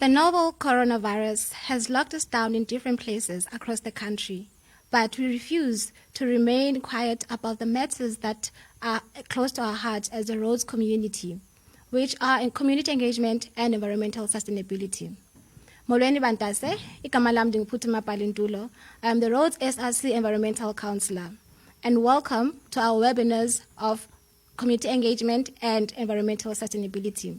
The novel coronavirus has locked us down in different places across the country, but we refuse to remain quiet about the matters that are close to our hearts as a Rhodes community, which are in community engagement and environmental sustainability. Molweni Bantase, igama lam ndinguPhuthuma Palintulo. I am the Rhodes SRC Environmental Councillor, and welcome to our webinars of community engagement and environmental sustainability.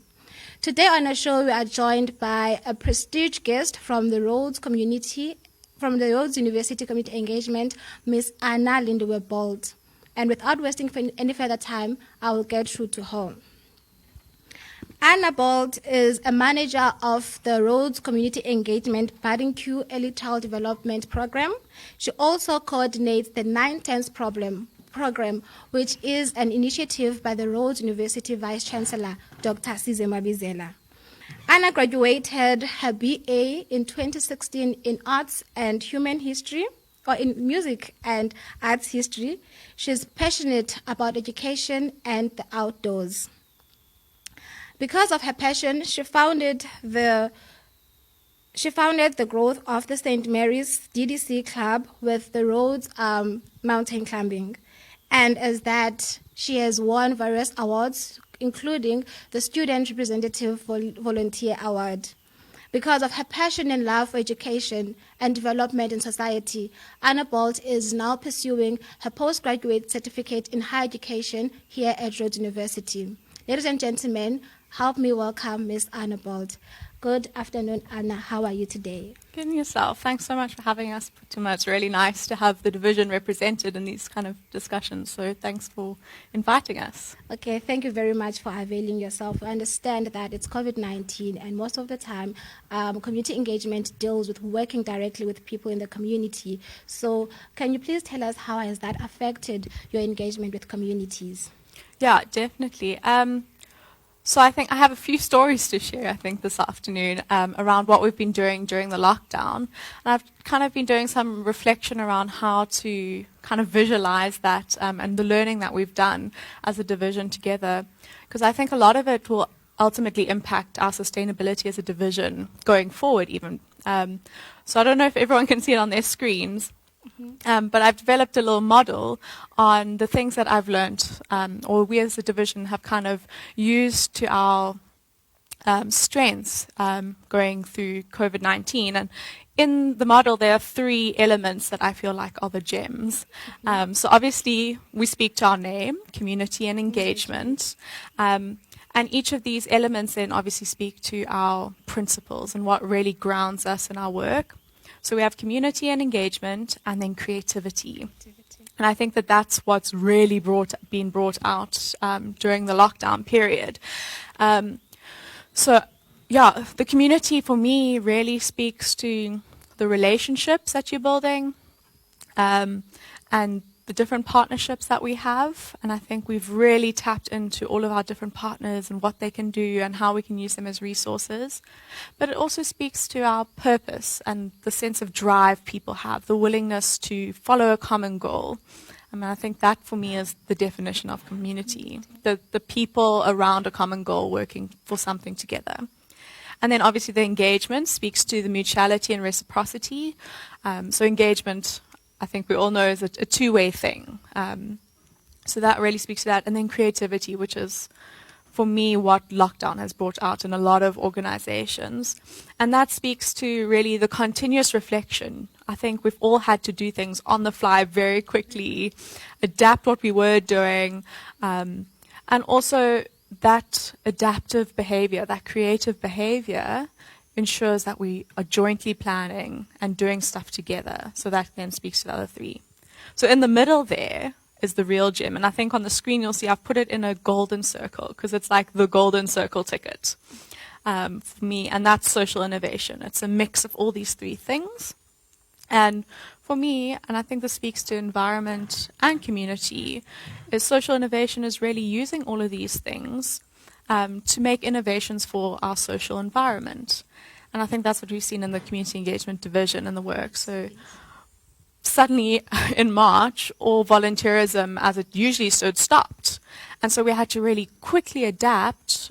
Today on our show, we are joined by a prestige guest from the Rhodes community, from the Rhodes University Community Engagement, Ms. Anna Lindewe Bolt. And without wasting any further time, I will get through to her. Anna Bolt is a manager of the Rhodes Community Engagement Bantu Early Child Development Program. She also coordinates the 910s program, which is an initiative by the Rhodes University Vice Chancellor, Dr. Size Mabizela. Anna graduated her BA in 2016 in Arts and Human History, or in Music and Arts History. She's passionate about education and the outdoors. Because of her passion, she founded the growth of the St. Mary's DDC Club with the Rhodes mountain climbing. And as that, she has won various awards, including the Student Representative Volunteer Award. Because of her passion and love for education and development in society, Anna Bolt is now pursuing her postgraduate certificate in higher education here at Rhodes University. Ladies and gentlemen, help me welcome Ms. Anna Bolt. Good afternoon, Anna. How are you today? Good, and yourself. Thanks so much for having us, Phuthuma. It's really nice to have the division represented in these kind of discussions, so thanks for inviting us. Okay, thank you very much for availing yourself. I understand that it's COVID-19, and most of the time, community engagement deals with working directly with people in the community. So can you please tell us how has that affected your engagement with communities? Yeah, definitely. So I think I have a few stories to share, this afternoon around what we've been doing during the lockdown. And I've kind of been doing some reflection around how to kind of visualize that and the learning that we've done as a division together. Because I think a lot of it will ultimately impact our sustainability as a division going forward even. So I don't know if everyone can see it on their screens. But I've developed a little model on the things that I've learned, or we as a division have kind of used to our strengths going through COVID-19. And in the model, there are three elements that I feel like are the gems. So obviously, we speak to our name, community and engagement. And each of these elements then obviously speak to our principles and what really grounds us in our work. So we have community and engagement, and then creativity. And I think that that's what's really been brought out during the lockdown period. So, yeah, the community for me really speaks to the relationships that you're building and the different partnerships that we have. And I think we've really tapped into all of our different partners and what they can do and how we can use them as resources. But it also speaks to our purpose and the sense of drive people have, the willingness to follow a common goal. I mean, I think that for me is the definition of community, the people around a common goal working for something together. And then obviously the engagement speaks to the mutuality and reciprocity. So engagement, I think we all know, is a two-way thing. So that really speaks to that. And then creativity, which is, for me, what lockdown has brought out in a lot of organizations. And that speaks to really the continuous reflection. I think we've all had to do things on the fly very quickly, adapt what we were doing, and also that adaptive behavior, that creative behavior, ensures that we are jointly planning and doing stuff together. So that then speaks to the other three. So in the middle there is the real gem. And I think on the screen you'll see I've put it in a golden circle because it's like the golden circle ticket for me. And that's social innovation. It's a mix of all these three things. And for me, and I think this speaks to environment and community, is social innovation is really using all of these things to make innovations for our social environment. And I think that's what we've seen in the community engagement division and the work. So suddenly in March, all volunteerism as it usually stood stopped. And so we had to really quickly adapt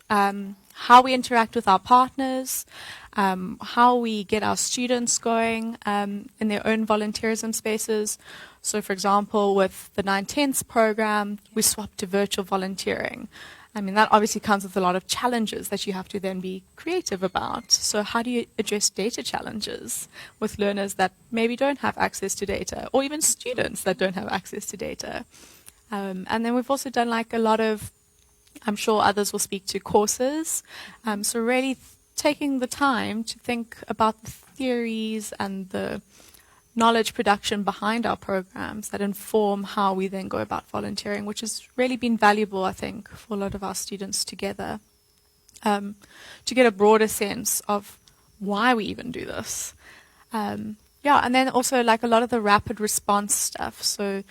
how we interact with our partners, how we get our students going in their own volunteerism spaces. So, for example, with the 9/10 program, we swapped to virtual volunteering. I mean, that obviously comes with a lot of challenges that you have to then be creative about. So how do you address data challenges with learners that maybe don't have access to data, or even students that don't have access to data? And then we've also done like a lot of, I'm sure others will speak to, courses. So really taking the time to think about the theories and the knowledge production behind our programs that inform how we then go about volunteering, which has really been valuable, I think, for a lot of our students together, to get a broader sense of why we even do this. And then also like a lot of the rapid response stuff. So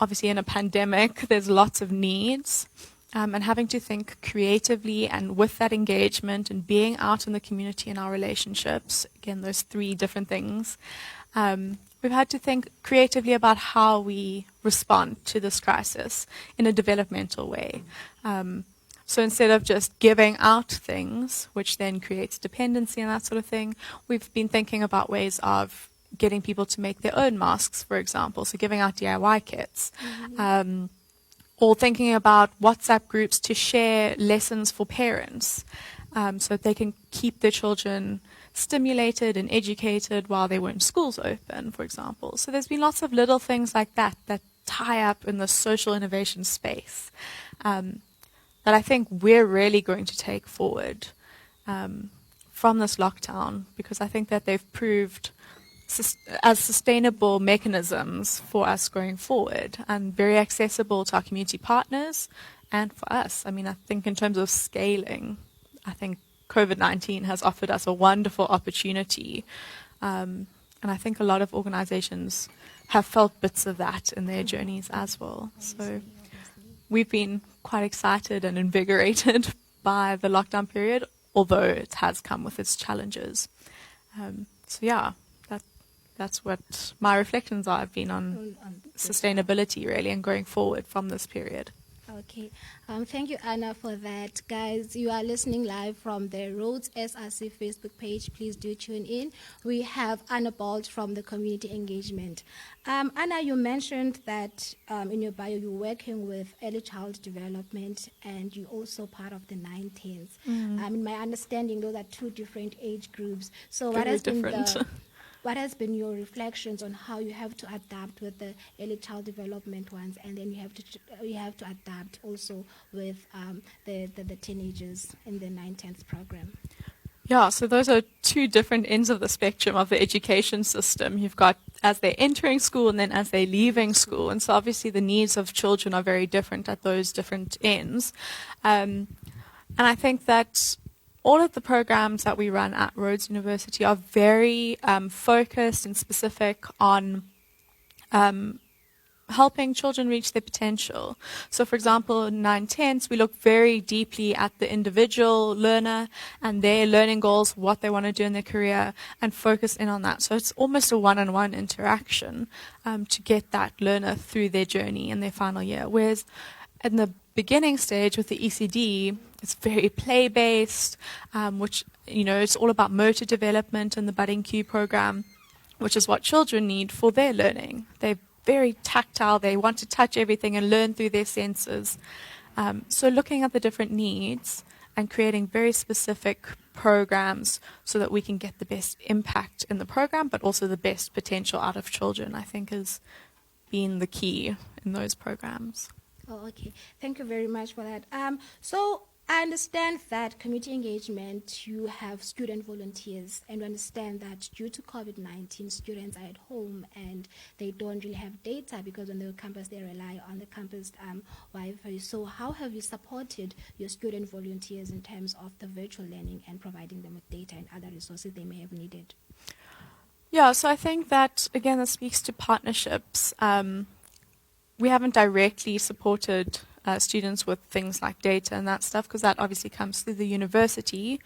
obviously in a pandemic, there's lots of needs. And having to think creatively, and with that engagement and being out in the community and our relationships, again, those three different things, we've had to think creatively about how we respond to this crisis in a developmental way. So instead of just giving out things, which then creates dependency and that sort of thing, we've been thinking about ways of getting people to make their own masks, for example, so giving out DIY kits. Or thinking about WhatsApp groups to share lessons for parents, so that they can keep their children stimulated and educated while they weren't schools open, for example. So there's been lots of little things like that that tie up in the social innovation space that I think we're really going to take forward from this lockdown, because I think that they've proved as sustainable mechanisms for us going forward, and very accessible to our community partners and for us. I mean, I think in terms of scaling, I think COVID-19 has offered us a wonderful opportunity. And I think a lot of organizations have felt bits of that in their journeys as well. So we've been quite excited and invigorated by the lockdown period, although it has come with its challenges. That's what my reflections are, have been on sustainability, really, and going forward from this period. Okay. Thank you, Anna, for that. Guys, you are listening live from the Rhodes SRC Facebook page. Please do tune in. We have Anna Bolt from the Community Engagement. Anna, you mentioned that in your bio you're working with early child development, and you're also part of the 9/10s. In my understanding, those are two different age groups. So what has been your reflections on how you have to adapt with the early child development ones, and then you have to adapt also with the teenagers in the 9/10 program? Yeah, so those are two different ends of the spectrum of the education system. You've got as they're entering school and then as they're leaving school. And so obviously the needs of children are very different at those different ends. And I think that all of the programs that we run at Rhodes University are very focused and specific on helping children reach their potential. So, for example, in 9/10s, we look very deeply at the individual learner and their learning goals, what they want to do in their career, and focus in on that. So it's almost a one-on-one interaction to get that learner through their journey in their final year. Whereas in the beginning stage with the ECD, it's very play-based, which, it's all about motor development in the Budding Q program, which is what children need for their learning. They're very tactile. They want to touch everything and learn through their senses. So looking at the different needs and creating very specific programs so that we can get the best impact in the program, but also the best potential out of children, I think has been the key in those programs. Oh, okay. Thank you very much for that. So I understand that community engagement, you have student volunteers, and you understand that due to COVID-19, students are at home and they don't really have data, because on the campus they rely on the campus Wi-Fi. So how have you supported your student volunteers in terms of the virtual learning and providing them with data and other resources they may have needed? Yeah, so I think that, again, this speaks to partnerships. We haven't directly supported students with things like data and that stuff, because that obviously comes through the university,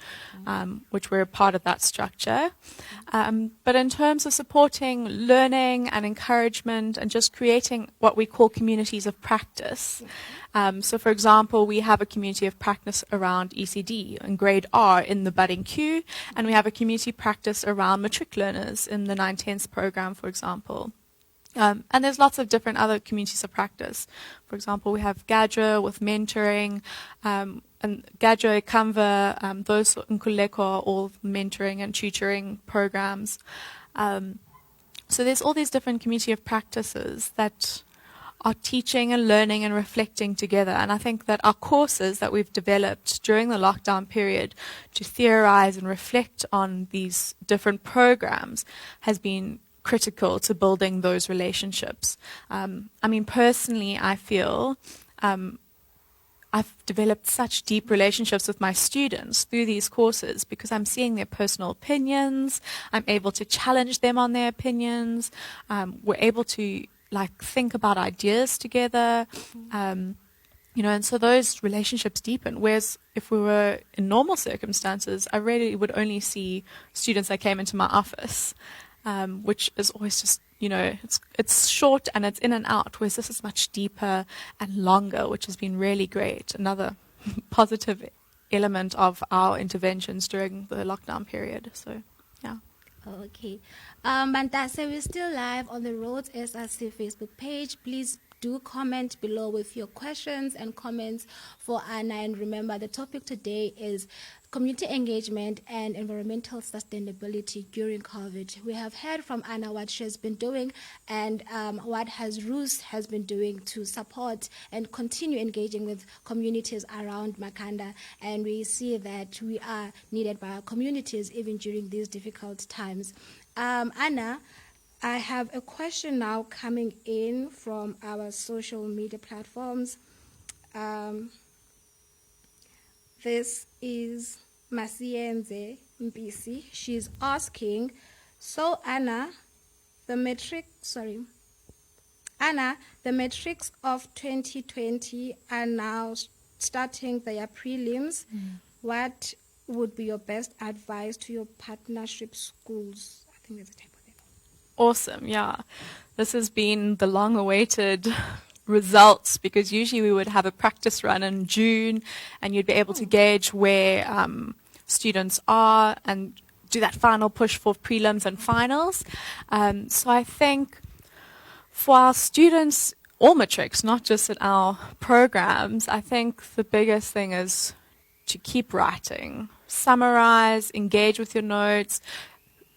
which we're a part of that structure. But in terms of supporting learning and encouragement and just creating what we call communities of practice. So for example, we have a community of practice around ECD and grade R in the budding queue, and we have a community practice around matric learners in the 9/10 program, for example. And there's lots of different other communities of practice. For example, we have Gadra with mentoring, and Gadra, Canva, those Nkuleko are all mentoring and tutoring programs. So there's all these different community of practices that are teaching and learning and reflecting together. And I think that our courses that we've developed during the lockdown period to theorize and reflect on these different programs has been critical to building those relationships. I mean, personally, I feel I've developed such deep relationships with my students through these courses because I'm seeing their personal opinions. I'm able to challenge them on their opinions. We're able to think about ideas together. And so those relationships deepen. Whereas if we were in normal circumstances, I really would only see students that came into my office. Which is always just, it's short and it's in and out, whereas this is much deeper and longer, which has been really great. Another positive element of our interventions during the lockdown period. So, yeah. Okay. Mantase, we're still live on the Rhodes SRC Facebook page. Please do comment below with your questions and comments for Anna. And remember, the topic today is community engagement and environmental sustainability during COVID. We have heard from Anna what she has been doing and what Rhodes has been doing to support and continue engaging with communities around Makhanda. And we see that we are needed by our communities even during these difficult times. Anna, I have a question now coming in from our social media platforms. This is Masienze Mbisi. She's asking, so Anna, the metrics of 2020 are now starting their prelims. What would be your best advice to your partnership schools? I think there's a typo there. Awesome, yeah. This has been the long-awaited results, because usually we would have a practice run in June and you'd be able to gauge where students are and do that final push for prelims and finals. So I think for our students, all matrics, not just in our programs, I think the biggest thing is to keep writing, summarize, engage with your notes,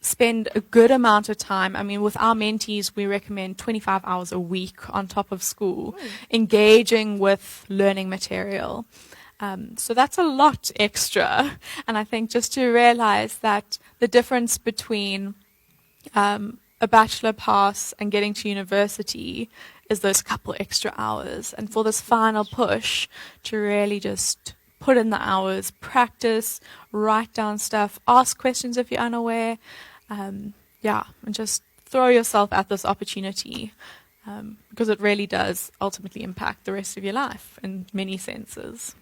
spend a good amount of time. I mean, with our mentees, we recommend 25 hours a week on top of school, engaging with learning material. So that's a lot extra. And I think just to realize that the difference between a bachelor pass and getting to university is those couple extra hours. And for this final push, to really just put in the hours, practice, write down stuff, ask questions if you're unaware, and just throw yourself at this opportunity, because it really does ultimately impact the rest of your life in many senses.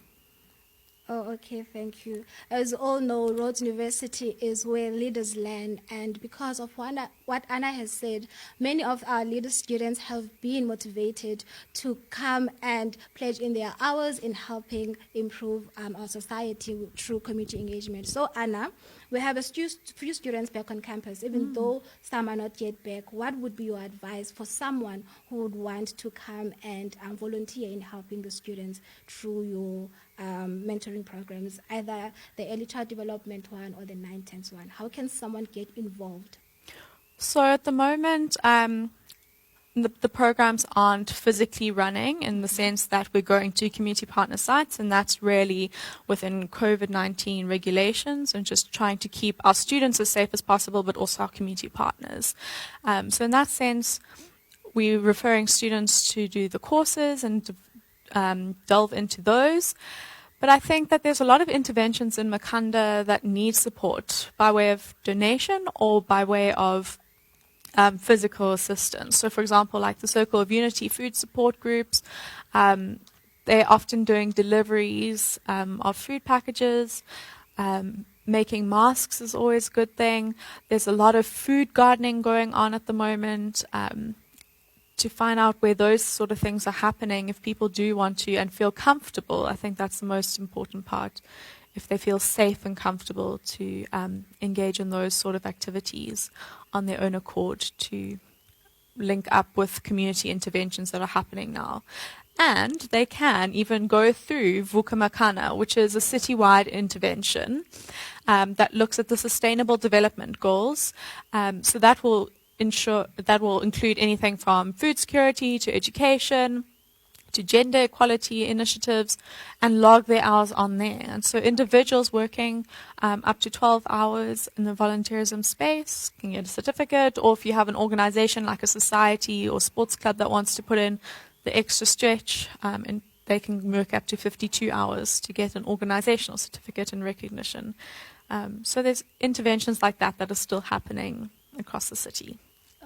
Oh, okay, thank you. As you all know, Rhodes University is where leaders learn, and because of what Anna has said, many of our leader students have been motivated to come and pledge in their hours in helping improve our society through community engagement. So, Anna, we have a few students back on campus, even though some are not yet back. What would be your advice for someone who would want to come and volunteer in helping the students through your mentoring programs, either the early child development one or the 9/10 one? How can someone get involved? So at the moment, the programs aren't physically running in the sense that we're going to community partner sites, and that's really within COVID-19 regulations and just trying to keep our students as safe as possible, but also our community partners. So in that sense, we're referring students to do the courses and delve into those. But I think that there's a lot of interventions in Makhanda that need support by way of donation or by way of physical assistance. So, for example, like the Circle of Unity food support groups, they're often doing deliveries of food packages. Making masks is always a good thing. There's a lot of food gardening going on at the moment. To find out where those sort of things are happening, if people do want to and feel comfortable, I think that's the most important part. If they feel safe and comfortable to engage in those sort of activities on their own accord, to link up with community interventions that are happening now. And they can even go through Vuka, which is a citywide intervention that looks at the Sustainable Development Goals. So that will include anything from food security to education to gender equality initiatives, and log their hours on there. And so individuals working up to 12 hours in the volunteerism space can get a certificate, or if you have an organization like a society or sports club that wants to put in the extra stretch, and they can work up to 52 hours to get an organizational certificate and recognition. So there's interventions like that that are still happening across the city.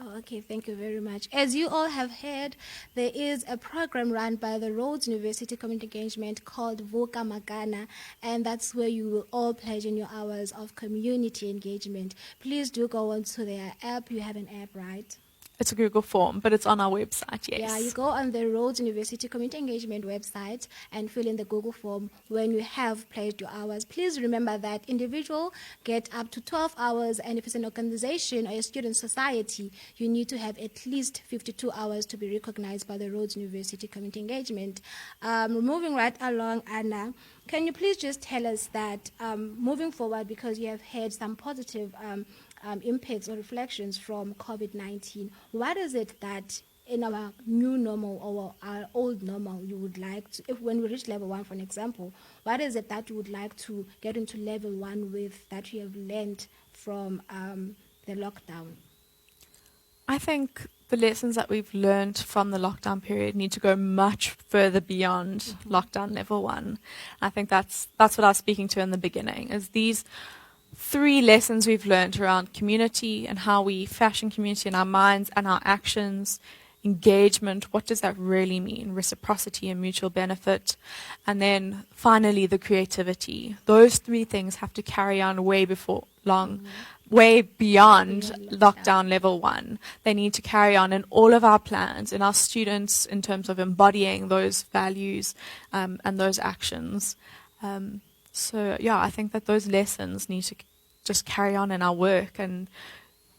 Oh, okay, thank you very much. As you all have heard, there is a program run by the Rhodes University Community Engagement called Vuka Magana, and that's where you will all pledge in your hours of community engagement. Please do go onto their app. You have an app, right? It's a Google form, but it's on our website, yes. Yeah, you go on the Rhodes University Community Engagement website and fill in the Google form when you have pledged your hours. Please remember that individual get up to 12 hours, and if it's an organization or a student society, you need to have at least 52 hours to be recognized by the Rhodes University Community Engagement. Moving right along, Anna, can you please just tell us that moving forward, because you have had some positive impacts or reflections from COVID-19, what is it that in our new normal or our old normal you would like to, if when we reach level 1, for an example, what is it that you would like to get into level 1 with that you have learned from the lockdown? I think the lessons that we've learned from the lockdown period need to go much further beyond lockdown level 1. I think that's what I was speaking to in the beginning, is these 3 lessons we've learned around community and how we fashion community in our minds and our actions, engagement, what does that really mean, reciprocity and mutual benefit, and then finally the creativity. Those 3 things have to carry on way beyond lockdown level 1. They need to carry on in all of our plans, in our students, in terms of embodying those values and those actions. So, yeah, I think that those lessons need to just carry on in our work and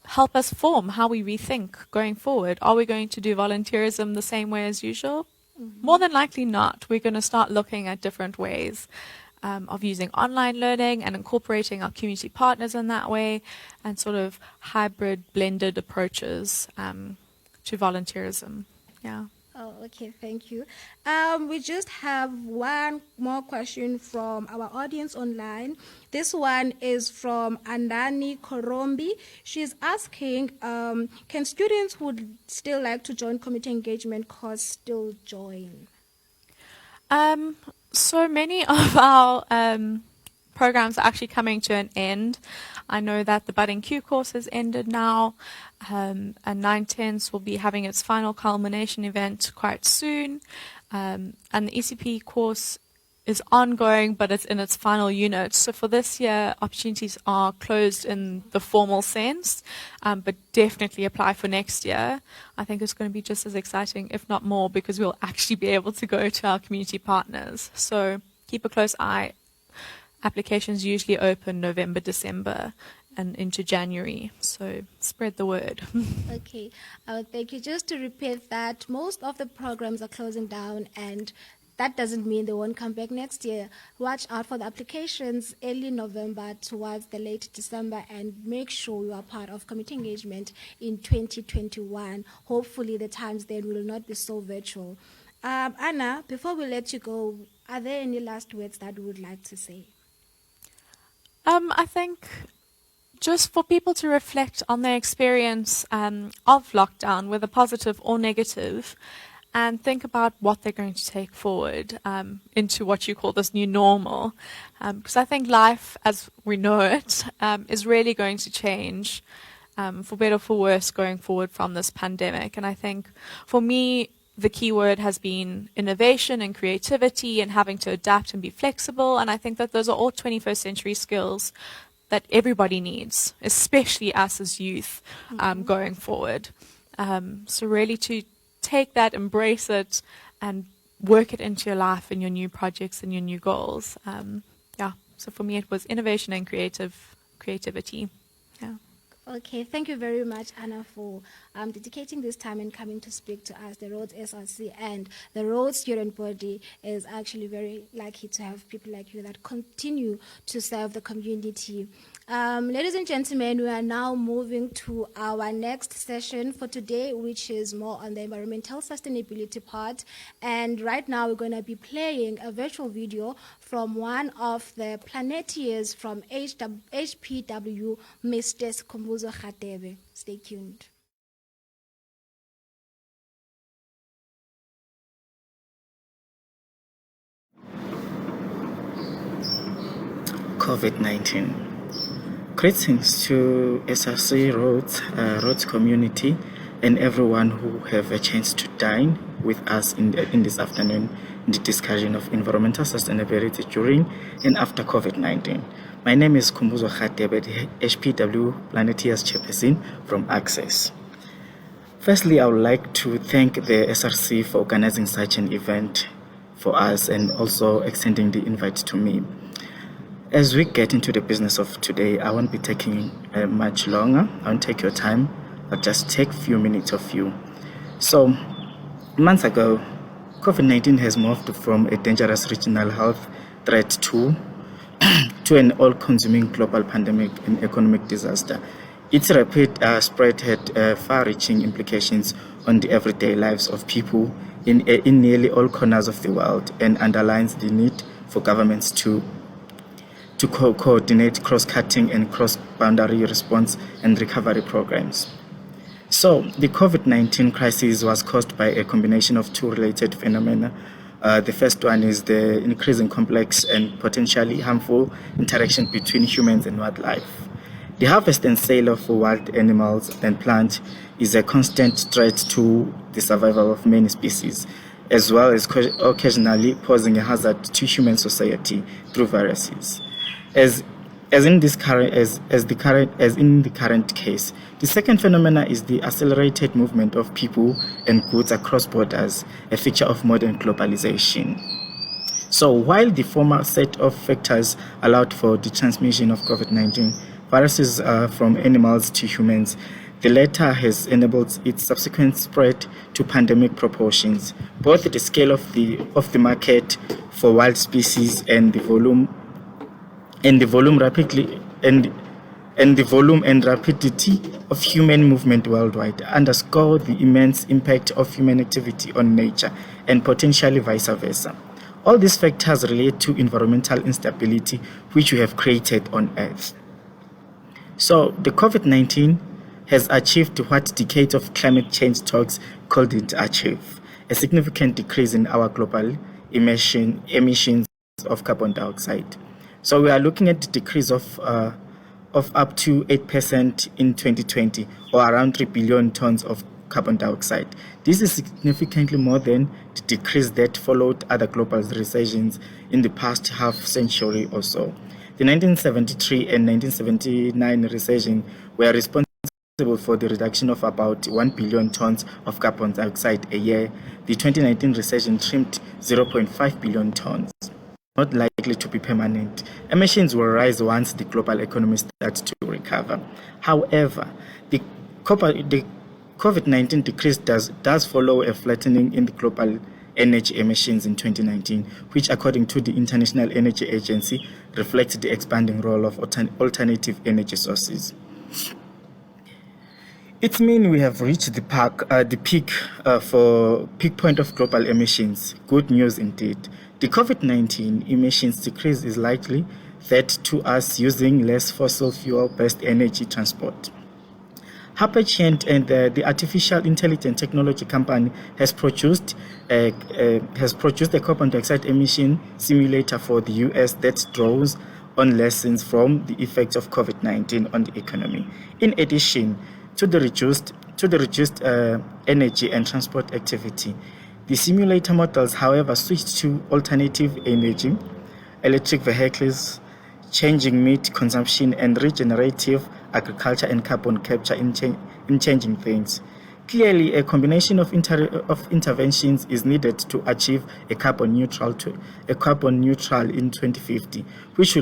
help us form how we rethink going forward. Are we going to do volunteerism the same way as usual? More than likely not. We're going to start looking at different ways of using online learning and incorporating our community partners in that way, and sort of hybrid, blended approaches to volunteerism. Yeah. Oh, okay, thank you. We just have one more question from our audience online. This one is from Andani Korombi. She's asking, can students who would still like to join community engagement course still join? So many of our programs are actually coming to an end. I know that the Budding Q course has ended now, and 9/10 will be having its final culmination event quite soon, and the ECP course is ongoing, but it's in its final unit. So for this year, opportunities are closed in the formal sense, but definitely apply for next year. I think it's going to be just as exciting, if not more, because we'll actually be able to go to our community partners. So keep a close eye. Applications usually open November, December, and into January. So spread the word. Okay. Thank you. Just to repeat that, most of the programs are closing down, and that doesn't mean they won't come back next year. Watch out for the applications early November towards the late December, and make sure you are part of community engagement in 2021. Hopefully the times then will not be so virtual. Anna, before we let you go, are there any last words that you would like to say? I think just for people to reflect on their experience of lockdown, whether positive or negative, and think about what they're going to take forward into what you call this new normal. Because I think life as we know it is really going to change for better or for worse going forward from this pandemic. And I think for me, the key word has been innovation and creativity and having to adapt and be flexible. And I think that those are all 21st century skills that everybody needs, especially us as youth, going forward. So really to take that, embrace it, and work it into your life and your new projects and your new goals. So for me it was innovation and creativity. Yeah. Okay, thank you very much, Anna, for dedicating this time and coming to speak to us. The Rhodes SRC and the Rhodes student body is actually very lucky to have people like you that continue to serve the community. Ladies and gentlemen, we are now moving to our next session for today, which is more on the environmental sustainability part. And right now we're going to be playing a virtual video from one of the Planteers from HPW, Mr. Sikhumbuzo Rhadebe. Stay tuned. COVID-19. Greetings to SRC Rhodes community and everyone who have a chance to dine with us in this afternoon in the discussion of environmental sustainability during and after COVID-19. My name is Sikhumbuzo Rhadebe, the HPW Planteers Chairperson from Access. Firstly, I would like to thank the SRC for organizing such an event for us and also extending the invite to me. As we get into the business of today, I won't be taking much longer. I won't take your time. I'll just take a few minutes of you. So, months ago, COVID-19 has moved from a dangerous regional health threat to an all-consuming global pandemic and economic disaster. Its rapid spread had far-reaching implications on the everyday lives of people in nearly all corners of the world and underlines the need for governments to coordinate cross-cutting and cross-boundary response and recovery programs. So, the COVID-19 crisis was caused by a combination of two related phenomena. The first one is the increasing complex and potentially harmful interaction between humans and wildlife. The harvest and sale of wild animals and plants is a constant threat to the survival of many species, as well as occasionally posing a hazard to human society through viruses. As in the current case, the second phenomena is the accelerated movement of people and goods across borders, a feature of modern globalization. So while the former set of factors allowed for the transmission of COVID-19 viruses from animals to humans, the latter has enabled its subsequent spread to pandemic proportions. Both the scale of the market for wild species and the volume and rapidity of human movement worldwide underscore the immense impact of human activity on nature and potentially vice versa. All these factors relate to environmental instability which we have created on Earth. So the COVID-19 has achieved what decades of climate change talks couldn't achieve, a significant decrease in our global emissions of carbon dioxide. So we are looking at the decrease of up to 8% in 2020, or around 3 billion tons of carbon dioxide. This is significantly more than the decrease that followed other global recessions in the past half century or so. The 1973 and 1979 recession were responsible for the reduction of about 1 billion tons of carbon dioxide a year. The 2019 recession trimmed 0.5 billion tons. Not likely to be permanent. Emissions will rise once the global economy starts to recover. However, the COVID-19 decrease does follow a flattening in the global energy emissions in 2019, which, according to the International Energy Agency, reflects the expanding role of alternative energy sources. It means we have reached the peak point of global emissions. Good news indeed. The COVID-19 emissions decrease is likely that to us using less fossil fuel-based energy transport. Harpagent and the artificial intelligence technology company has produced a carbon dioxide emission simulator for the US that draws on lessons from the effects of COVID-19 on the economy. In addition to the reduced energy and transport activity, The simulator models, however, switched to alternative energy, electric vehicles, changing meat consumption, and regenerative agriculture and carbon capture in changing things. Clearly, a combination of interventions is needed to achieve a carbon neutral in 2050, which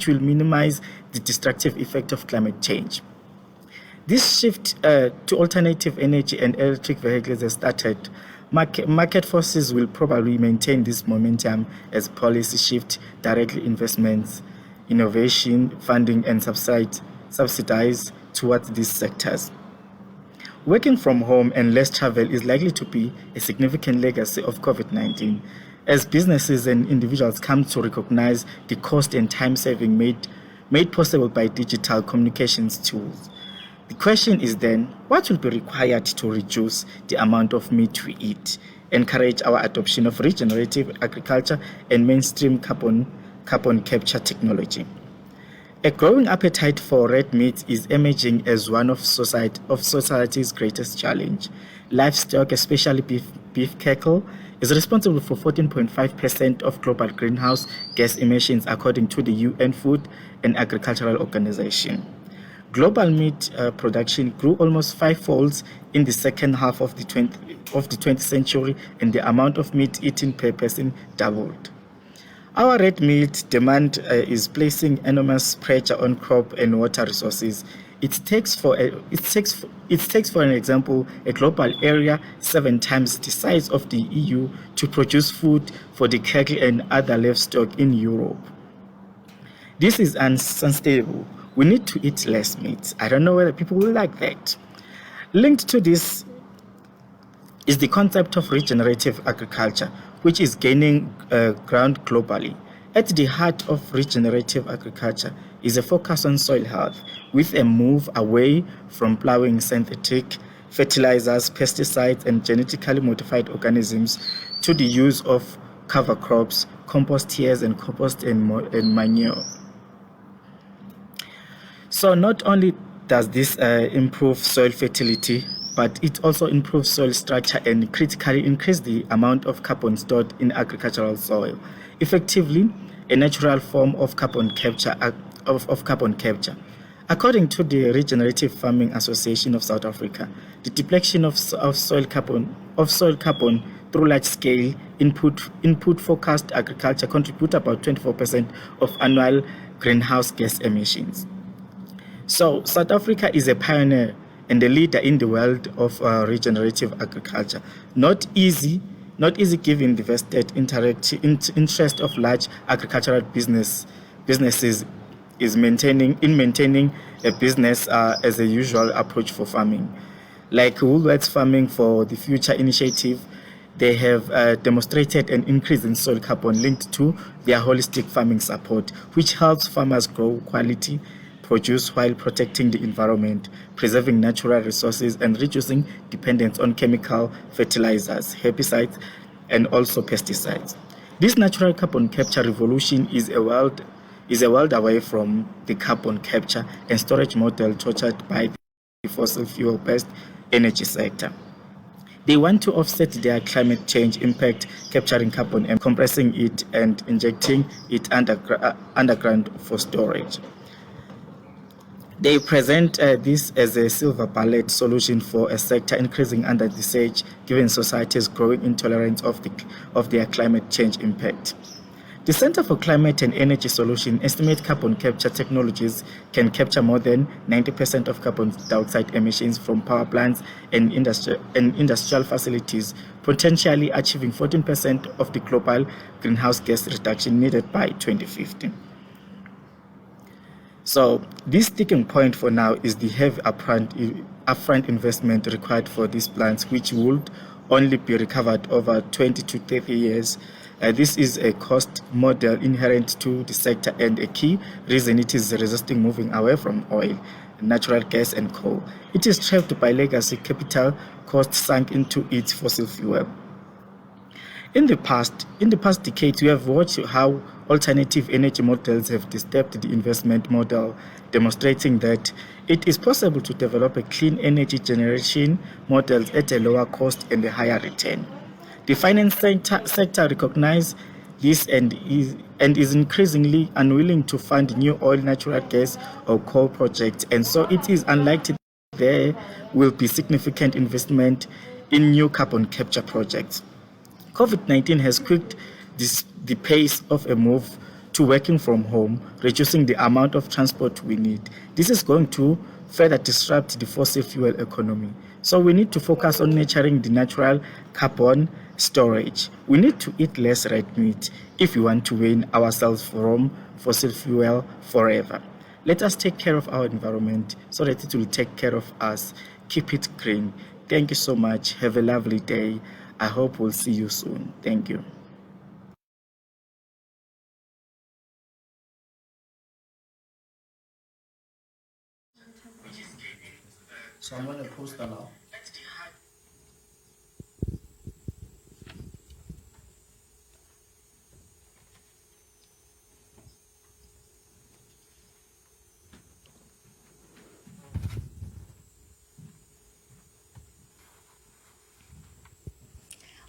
will minimize the destructive effect of climate change. This shift to alternative energy and electric vehicles has started. Market forces will probably maintain this momentum as policy shift directly investments, innovation, funding, and subsidize towards these sectors. Working from home and less travel is likely to be a significant legacy of COVID-19, as businesses and individuals come to recognize the cost and time saving made possible by digital communications tools. The question is then, what will be required to reduce the amount of meat we eat, encourage our adoption of regenerative agriculture and mainstream carbon capture technology? A growing appetite for red meat is emerging as one of society's greatest challenge. Livestock, especially beef cattle, is responsible for 14.5% of global greenhouse gas emissions according to the UN Food and Agricultural Organization. Global meat production grew almost fivefold in the second half of the 20th century, and the amount of meat eaten per person doubled. Our red meat demand is placing enormous pressure on crop and water resources. It takes, for an example, a global area 7 times the size of the EU to produce food for the cattle and other livestock in Europe. This is unsustainable. We need to eat less meat. I don't know whether people will like that. Linked to this is the concept of regenerative agriculture, which is gaining ground globally. At the heart of regenerative agriculture is a focus on soil health, with a move away from plowing synthetic fertilizers, pesticides, and genetically modified organisms to the use of cover crops, compost tiers, and compost and manure. So not only does this improve soil fertility, but it also improves soil structure and critically increase the amount of carbon stored in agricultural soil. Effectively, a natural form of carbon capture. According to the Regenerative Farming Association of South Africa, the depletion of soil carbon through large-scale input-focused agriculture contribute about 24% of annual greenhouse gas emissions. So South Africa is a pioneer and a leader in the world of regenerative agriculture. Not easy given the vested interest of large agricultural businesses is maintaining a business as a usual approach for farming. Like Woolworths Farming for the Future initiative, they have demonstrated an increase in soil carbon linked to their holistic farming support, which helps farmers grow quality produce while protecting the environment, preserving natural resources, and reducing dependence on chemical fertilizers, herbicides, and also pesticides. This natural carbon capture revolution is a world away from the carbon capture and storage model tortured by the fossil fuel-based energy sector. They want to offset their climate change impact, capturing carbon and compressing it and injecting it underground for storage. They present this as a silver bullet solution for a sector increasing under the siege, given society's growing intolerance of their climate change impact. The Center for Climate and Energy Solutions estimates carbon capture technologies can capture more than 90% of carbon dioxide emissions from power plants and industrial facilities, potentially achieving 14% of the global greenhouse gas reduction needed by 2050. So this sticking point for now is the heavy upfront investment required for these plants, which would only be recovered over 20 to 30 years. This is a cost model inherent to the sector and a key reason it is resisting moving away from oil, natural gas and coal. It is trapped by legacy capital costs sunk into its fossil fuel. In the past decades, we have watched how alternative energy models have disturbed the investment model, demonstrating that it is possible to develop a clean energy generation model at a lower cost and a higher return. The finance sector recognizes this and is increasingly unwilling to fund new oil, natural gas, or coal projects, and so it is unlikely there will be significant investment in new carbon capture projects. COVID-19 has quicked the pace of a move to working from home, reducing the amount of transport we need. This is going to further disrupt the fossil fuel economy. So we need to focus on nurturing the natural carbon storage. We need to eat less red meat if we want to wean ourselves from fossil fuel forever. Let us take care of our environment so that it will take care of us. Keep it green. Thank you so much. Have a lovely day. I hope we'll see you soon. Thank you. So I'm going to post that now.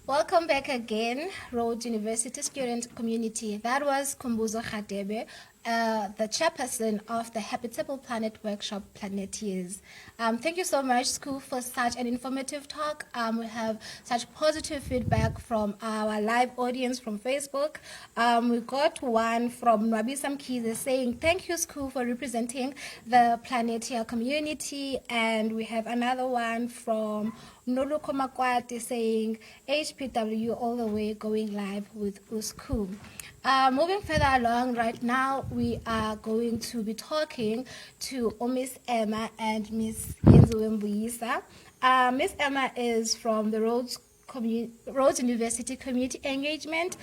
Welcome back again, Rhodes University student community. That was Sikhumbuzo Rhadebe, the chairperson of the Habitable Planet workshop, Planteers. Thank you so much, school, for such an informative talk. We have such positive feedback from our live audience from Facebook. We got one from Nwabisa Mkhize saying, thank you, school, for representing the Planetier community. And we have another one from Noluko Makwati saying, HPW all the way going live with USCOO. Moving further along, right now we are going to be talking to Miss Emma and Miss Yenziwe Mbuyisa. Miss Emma is from the Rhodes University Community Engagement.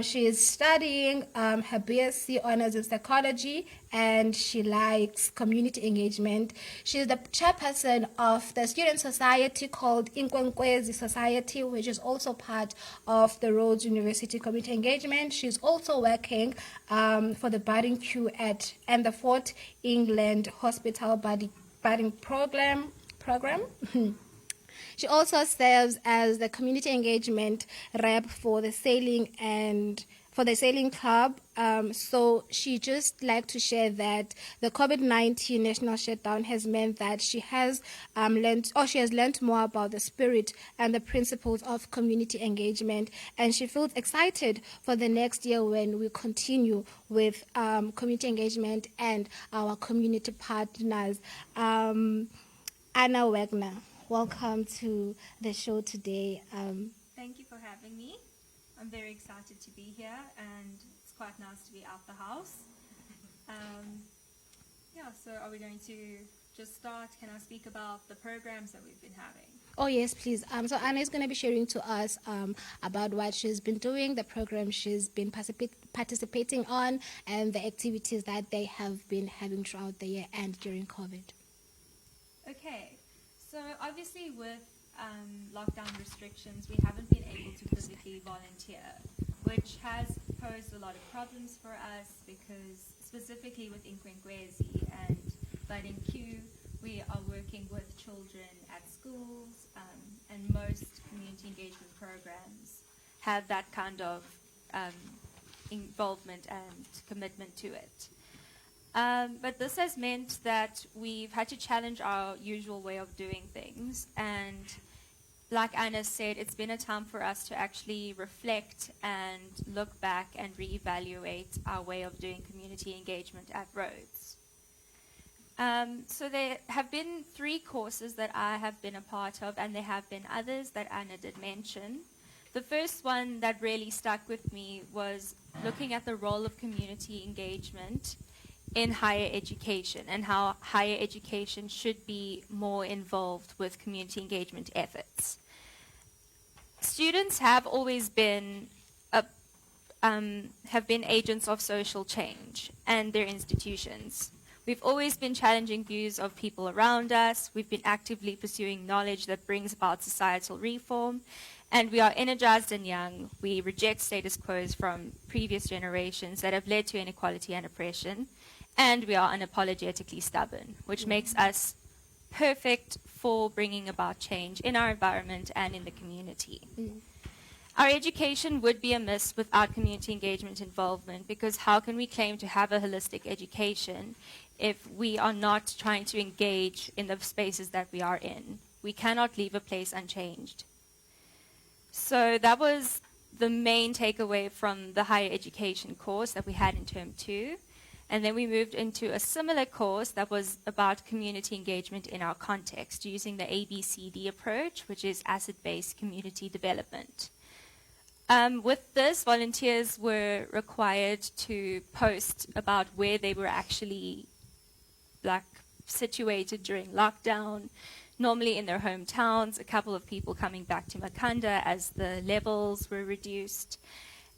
She is studying her BSc Honors in Psychology, and she likes community engagement. She is the chairperson of the student society called Inkwenkwezi Society, which is also part of the Rhodes University Community Engagement. She's also working for the budding queue and the Fort England Hospital budding program. She also serves as the community engagement rep for the sailing club. So she just like to share that the COVID-19 national shutdown has meant that she has learned more about the spirit and the principles of community engagement, and she feels excited for the next year when we continue with community engagement and our community partners. Anna Wagenaar, welcome to the show today. Thank you for having me. I'm very excited to be here, and it's quite nice to be out the house. So are we going to just start? Can I speak about the programs that we've been having? Oh, yes, please. So Anna is going to be sharing to us about what she's been doing, the program she's been participating on, and the activities that they have been having throughout the year and during COVID. Okay. So obviously with lockdown restrictions, we haven't been able to physically volunteer, which has posed a lot of problems for us because specifically with Inkwenkwezi and Budding Q, we are working with children at schools, and most community engagement programs have that kind of involvement and commitment to it. But this has meant that we've had to challenge our usual way of doing things. And like Anna said, it's been a time for us to actually reflect and look back and reevaluate our way of doing community engagement at Rhodes. So there have been 3 courses that I have been a part of, and there have been others that Anna did mention. The first one that really stuck with me was looking at the role of community engagement in higher education and how higher education should be more involved with community engagement efforts. Students have always been agents of social change and their institutions. We've always been challenging views of people around us. We've been actively pursuing knowledge that brings about societal reform. And we are energized and young. We reject status quos from previous generations that have led to inequality and oppression. And we are unapologetically stubborn, which makes us perfect for bringing about change in our environment and in the community. Our education would be amiss without community engagement involvement, because how can we claim to have a holistic education if we are not trying to engage in the spaces that we are in? We cannot leave a place unchanged. So that was the main takeaway from the higher education course that we had in term 2. And then we moved into a similar course that was about community engagement in our context, using the ABCD approach, which is asset-based community development. With this, volunteers were required to post about where they were actually situated during lockdown, normally in their hometowns, a couple of people coming back to Makhanda as the levels were reduced.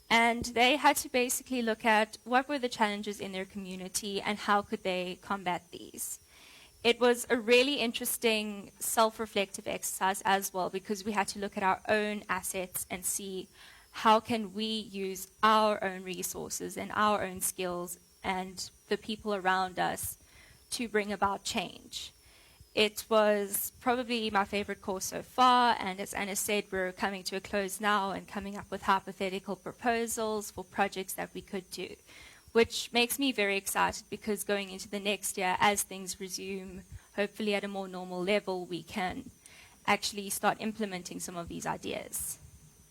And they had to basically look at what were the challenges in their community and how could they combat these. It was a really interesting self-reflective exercise as well, because we had to look at our own assets and see how can we use our own resources and our own skills and the people around us to bring about change. It was probably my favorite course so far, and as Anna said, we're coming to a close now and coming up with hypothetical proposals for projects that we could do, which makes me very excited, because going into the next year, as things resume, hopefully at a more normal level, we can actually start implementing some of these ideas.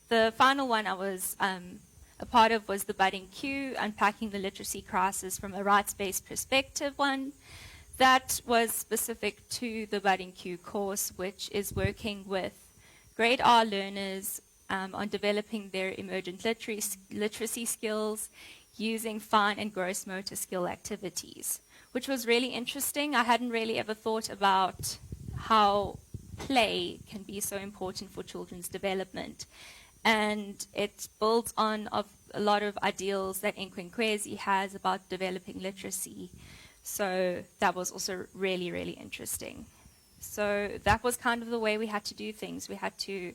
The final one I was a part of was the Budding Q, Unpacking the Literacy Crisis from a Rights-Based Perspective one. That was specific to the Budding Q course, which is working with grade R learners on developing their emergent literacy skills using fine and gross motor skill activities, which was really interesting. I hadn't really ever thought about how play can be so important for children's development. And it builds on a lot of ideals that Inkwenkwezi has about developing literacy. So that was also really, really interesting. So that was kind of the way we had to do things. We had to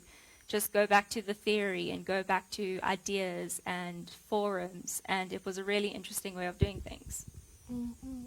just go back to the theory and go back to ideas and forums, and it was a really interesting way of doing things.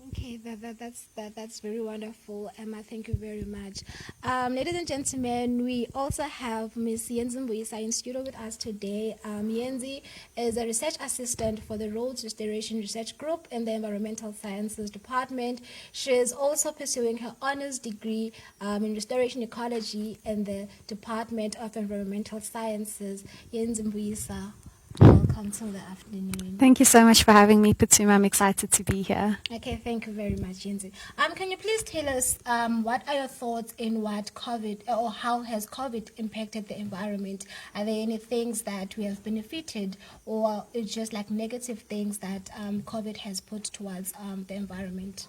Okay, that's very wonderful, Emma. Thank you very much. Ladies and gentlemen, we also have Ms. Mbuyisa in studio with us today. Yenzi is a research assistant for the Rhodes Restoration Research Group in the Environmental Sciences Department. She is also pursuing her honors degree in restoration ecology in the Department of Environmental Sciences. Yenzi Mbuyisa, welcome to the afternoon. Thank you so much for having me, Patuma. I'm excited to be here. Okay, thank you very much, Yenzi. Can you please tell us what are your thoughts in what COVID, or how has COVID impacted the environment? Are there any things that we have benefited, or it's just like negative things that COVID has put towards the environment?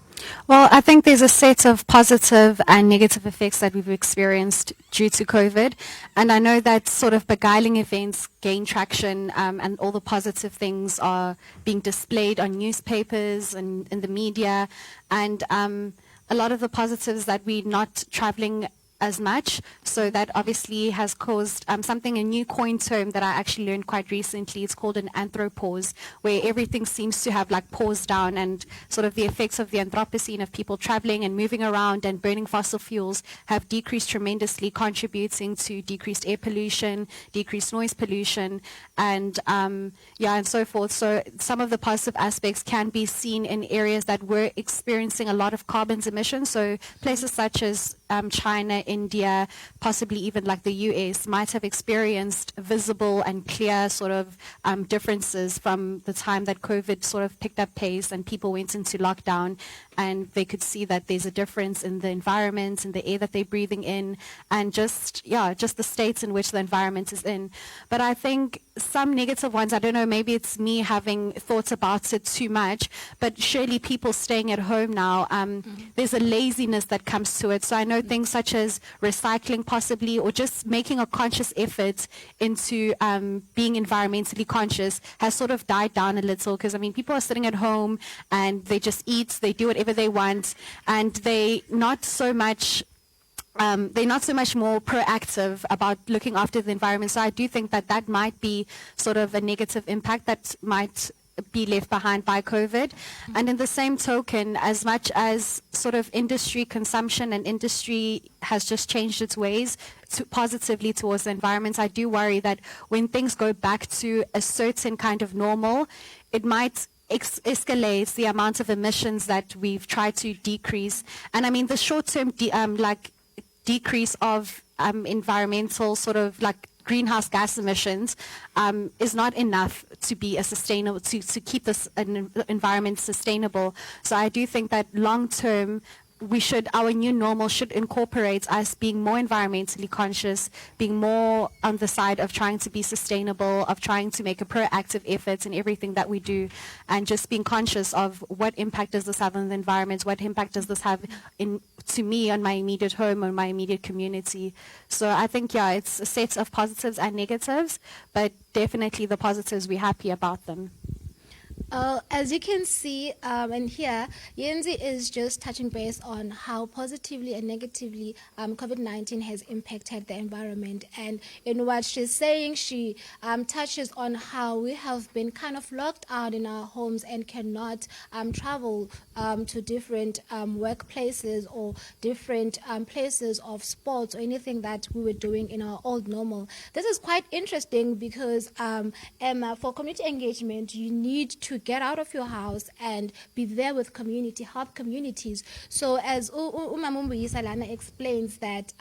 Well, I think there's a set of positive and negative effects that we've experienced due to COVID. And I know that sort of beguiling events gain traction, and all the positive things are being displayed on newspapers and in the media. And a lot of the positives that we're not traveling as much, so that obviously has caused a new coin term that I actually learned quite recently. It's called an anthropause, where everything seems to have like paused down, and sort of the effects of the Anthropocene of people traveling and moving around and burning fossil fuels have decreased tremendously, contributing to decreased air pollution, decreased noise pollution, and and so forth. So some of the positive aspects can be seen in areas that were experiencing a lot of carbon emissions. So places such as China, India, possibly even like the US, might have experienced visible and clear sort of differences from the time that COVID sort of picked up pace and people went into lockdown, and they could see that there's a difference in the environment and the air that they're breathing in, and just the states in which the environment is in. But I think some negative ones, I don't know, maybe it's me having thoughts about it too much, but surely people staying at home now, there's a laziness that comes to it. So I know things such as recycling possibly, or just making a conscious effort into being environmentally conscious has sort of died down a little, because I mean people are sitting at home and they just eat, they do whatever they want, and they not so much they're not so much more proactive about looking after the environment. So I do think that that might be sort of a negative impact that might be left behind by COVID. And in the same token, as much as sort of industry consumption and industry has just changed its ways positively towards the environment, I do worry that when things go back to a certain kind of normal, it might escalate the amount of emissions that we've tried to decrease. And I mean, the short-term decrease of environmental sort of like greenhouse gas emissions is not enough to be a sustainable to keep this environment sustainable. So I do think that long term our new normal should incorporate us being more environmentally conscious, being more on the side of trying to be sustainable, of trying to make a proactive effort in everything that we do, and just being conscious of what impact does this have on the environment, what impact does this have to me on my immediate home or my immediate community. So I think, yeah, it's a set of positives and negatives, but definitely the positives, we're happy about them. As you can see and hear, Yenzi is just touching base on how positively and negatively COVID-19 has impacted the environment. And in what she's saying, she touches on how we have been kind of locked out in our homes and cannot travel to different workplaces or different places of sports or anything that we were doing in our old normal. This is quite interesting because Emma, for community engagement, you need to get out of your house and be there with community, help communities. So as Mbuyisa Lana explains that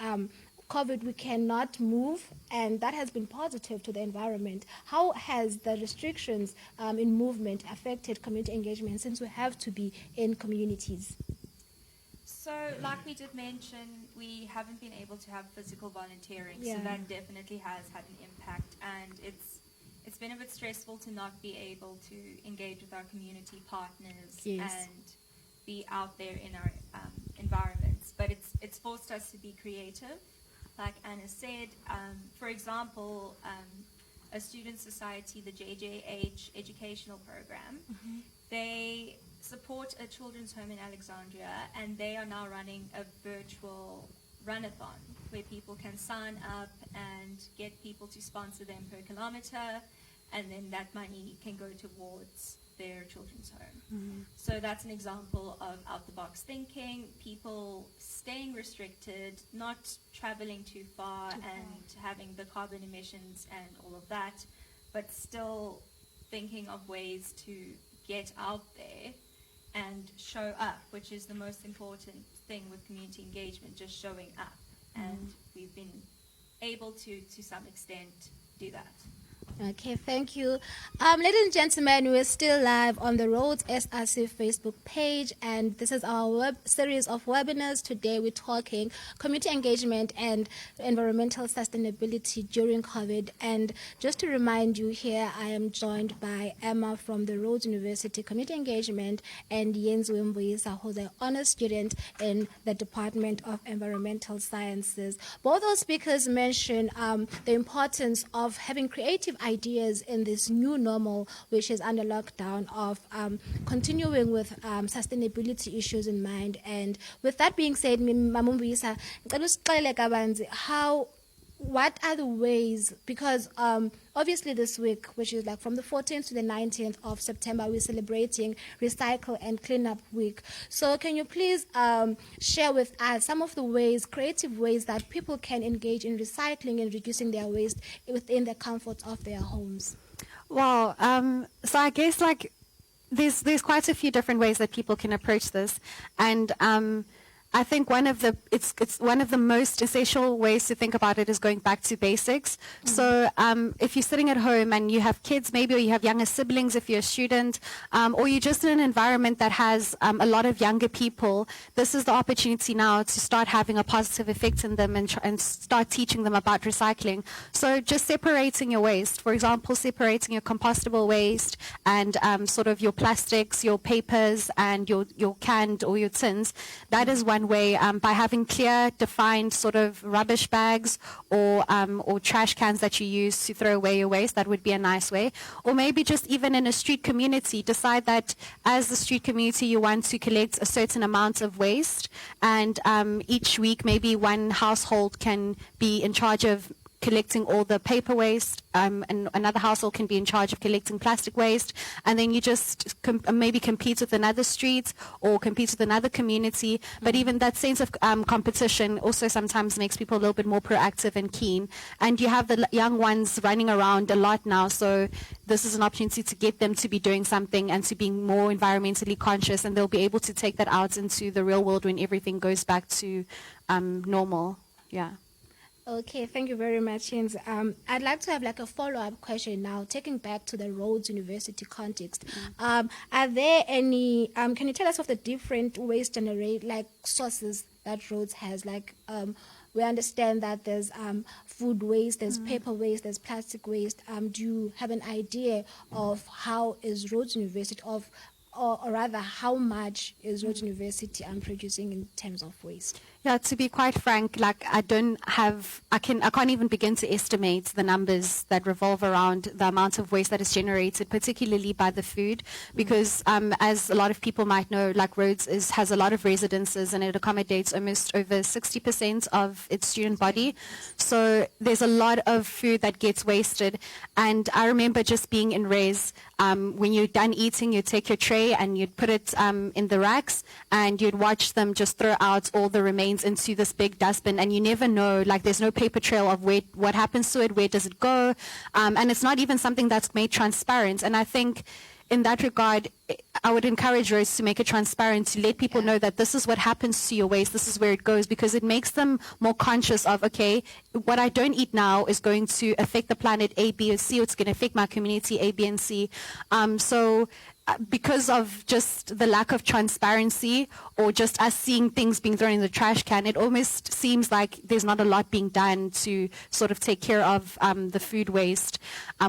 COVID, we cannot move, and that has been positive to the environment. How has the restrictions in movement affected community engagement since we have to be in communities? So, like we did mention, we haven't been able to have physical volunteering, so that definitely has had an impact, and it's been a bit stressful to not be able to engage with our community partners and be out there in our environments. But it's forced us to be creative, like Anna said. For example, a student society, the JJH educational program, they support a children's home in Alexandria, and they are now running a virtual run-a-thon where people can sign up and get people to sponsor them per kilometer, and then that money can go towards their children's home. So that's an example of out-the-box thinking, people staying restricted, not traveling too far and having the carbon emissions and all of that, but still thinking of ways to get out there and show up, which is the most important thing with community engagement, just showing up. And we've been able to some extent, do that. Okay, thank you. Ladies and gentlemen, we're still live on the Rhodes SRC Facebook page, and this is our series of webinars. Today we're talking community engagement and environmental sustainability during COVID. And just to remind you here, I am joined by Emma from the Rhodes University Community Engagement and Yenziwe Mbuyisa, who's an honors student in the Department of Environmental Sciences. Both those speakers mentioned the importance of having creative ideas in this new normal, which is under lockdown, of continuing with sustainability issues in mind. And with that being said, Mbuyisa, what are the ways, because obviously this week, which is like from the 14th to the 19th of September, we're celebrating Recycle and Cleanup Week. So can you please share with us some of the ways, creative ways that people can engage in recycling and reducing their waste within the comfort of their homes? Well, so I guess like there's quite a few different ways that people can approach this, and I think it's one of the most essential ways to think about it is going back to basics. So if you're sitting at home and you have kids maybe, or you have younger siblings if you're a student, or you're just in an environment that has a lot of younger people, this is the opportunity now to start having a positive effect in them and start teaching them about recycling. So just separating your waste, for example, separating your compostable waste and sort of your plastics, your papers and your canned or your tins, that is one one way, by having clear, defined sort of rubbish bags or trash cans that you use to throw away your waste. That would be a nice way. Or maybe just even in a street community, decide that as the street community you want to collect a certain amount of waste, and each week maybe one household can be in charge of collecting all the paper waste, and another household can be in charge of collecting plastic waste, and then you just maybe compete with another street or compete with another community. But even that sense of competition also sometimes makes people a little bit more proactive and keen. And you have the young ones running around a lot now, so this is an opportunity to get them to be doing something and to be more environmentally conscious, and they'll be able to take that out into the real world when everything goes back to normal. Yeah. Okay, thank you very much, Jens. I'd like to have like a follow-up question now, taking back to the Rhodes University context. Are there any, can you tell us of the different waste sources that Rhodes has? Like, we understand that there's food waste, there's paper waste, there's plastic waste. Do you have an idea of how is Rhodes University or rather how much is Rhodes University producing in terms of waste? Yeah, to be quite frank, like I can't even begin to estimate the numbers that revolve around the amount of waste that is generated, particularly by the food, because as a lot of people might know, like Rhodes has a lot of residences and it accommodates almost over 60% of its student body. So there's a lot of food that gets wasted. And I remember just being in Res, when you're done eating, you'd take your tray and you'd put it in the racks and you'd watch them just throw out all the remains into this big dustbin, and you never know, like there's no paper trail of what happens to it, where does it go, and it's not even something that's made transparent. And I think in that regard, I would encourage Rhodes to make it transparent, to let people know that this is what happens to your waste, this is where it goes, because it makes them more conscious of, okay, what I don't eat now is going to affect the planet A, B, or C, or it's going to affect my community A, B, and C. Because of just the lack of transparency or just us seeing things being thrown in the trash can, it almost seems like there's not a lot being done to sort of take care of the food waste,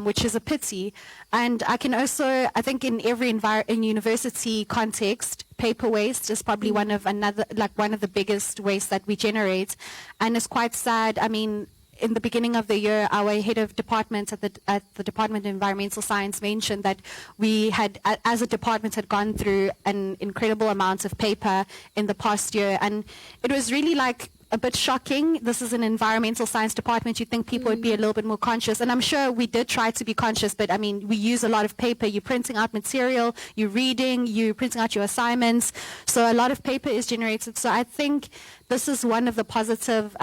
which is a pity. And I think in every university context, paper waste is probably one of the biggest waste that we generate. And it's quite sad. I mean, in the beginning of the year, our head of department at the Department of Environmental Science mentioned that we had, as a department, had gone through an incredible amount of paper in the past year. And it was really like a bit shocking. This is an environmental science department. You'd think people would be a little bit more conscious. And I'm sure we did try to be conscious, but I mean, we use a lot of paper. You're printing out material, you're reading, you're printing out your assignments. So a lot of paper is generated. So I think this is one of the positive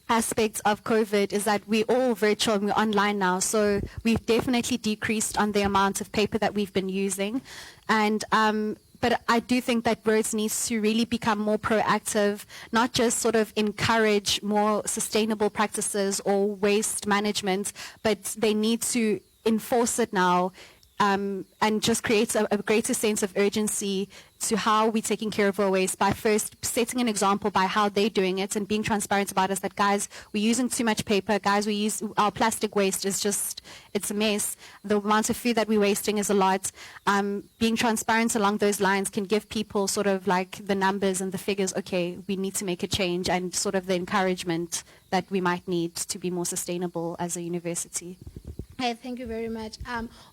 aspects of COVID, is that we're all virtual and we're online now. So we've definitely decreased on the amount of paper that we've been using. And but I do think that Rhodes needs to really become more proactive, not just sort of encourage more sustainable practices or waste management, but they need to enforce it now, and just create a greater sense of urgency to how we're taking care of our waste by first setting an example by how they're doing it and being transparent about us, that guys, we're using too much paper, guys, our plastic waste is just, it's a mess. The amount of food that we're wasting is a lot. Being transparent along those lines can give people sort of like the numbers and the figures, okay, we need to make a change, and sort of the encouragement that we might need to be more sustainable as a university. Hey, thank you very much.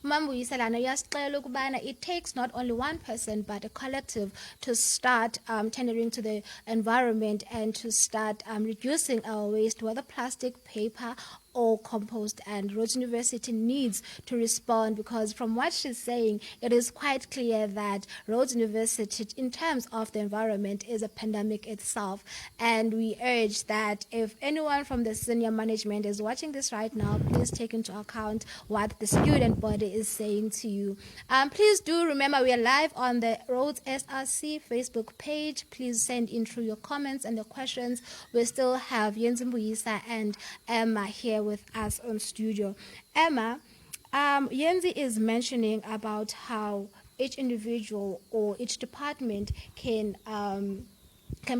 Mbuyisa, it takes not only one person but a collective to start tendering to the environment and to start reducing our waste, whether plastic, paper, or compost. And Rhodes University needs to respond, because from what she's saying, it is quite clear that Rhodes University, in terms of the environment, is a pandemic itself. And we urge that if anyone from the senior management is watching this right now, please take into account what the student body is saying to you. Please do remember we are live on the Rhodes SRC Facebook page. Please send in through your comments and your questions. We still have Mbuyisa and Emma here with us on studio. Emma, Yenzi is mentioning about how each individual or each department can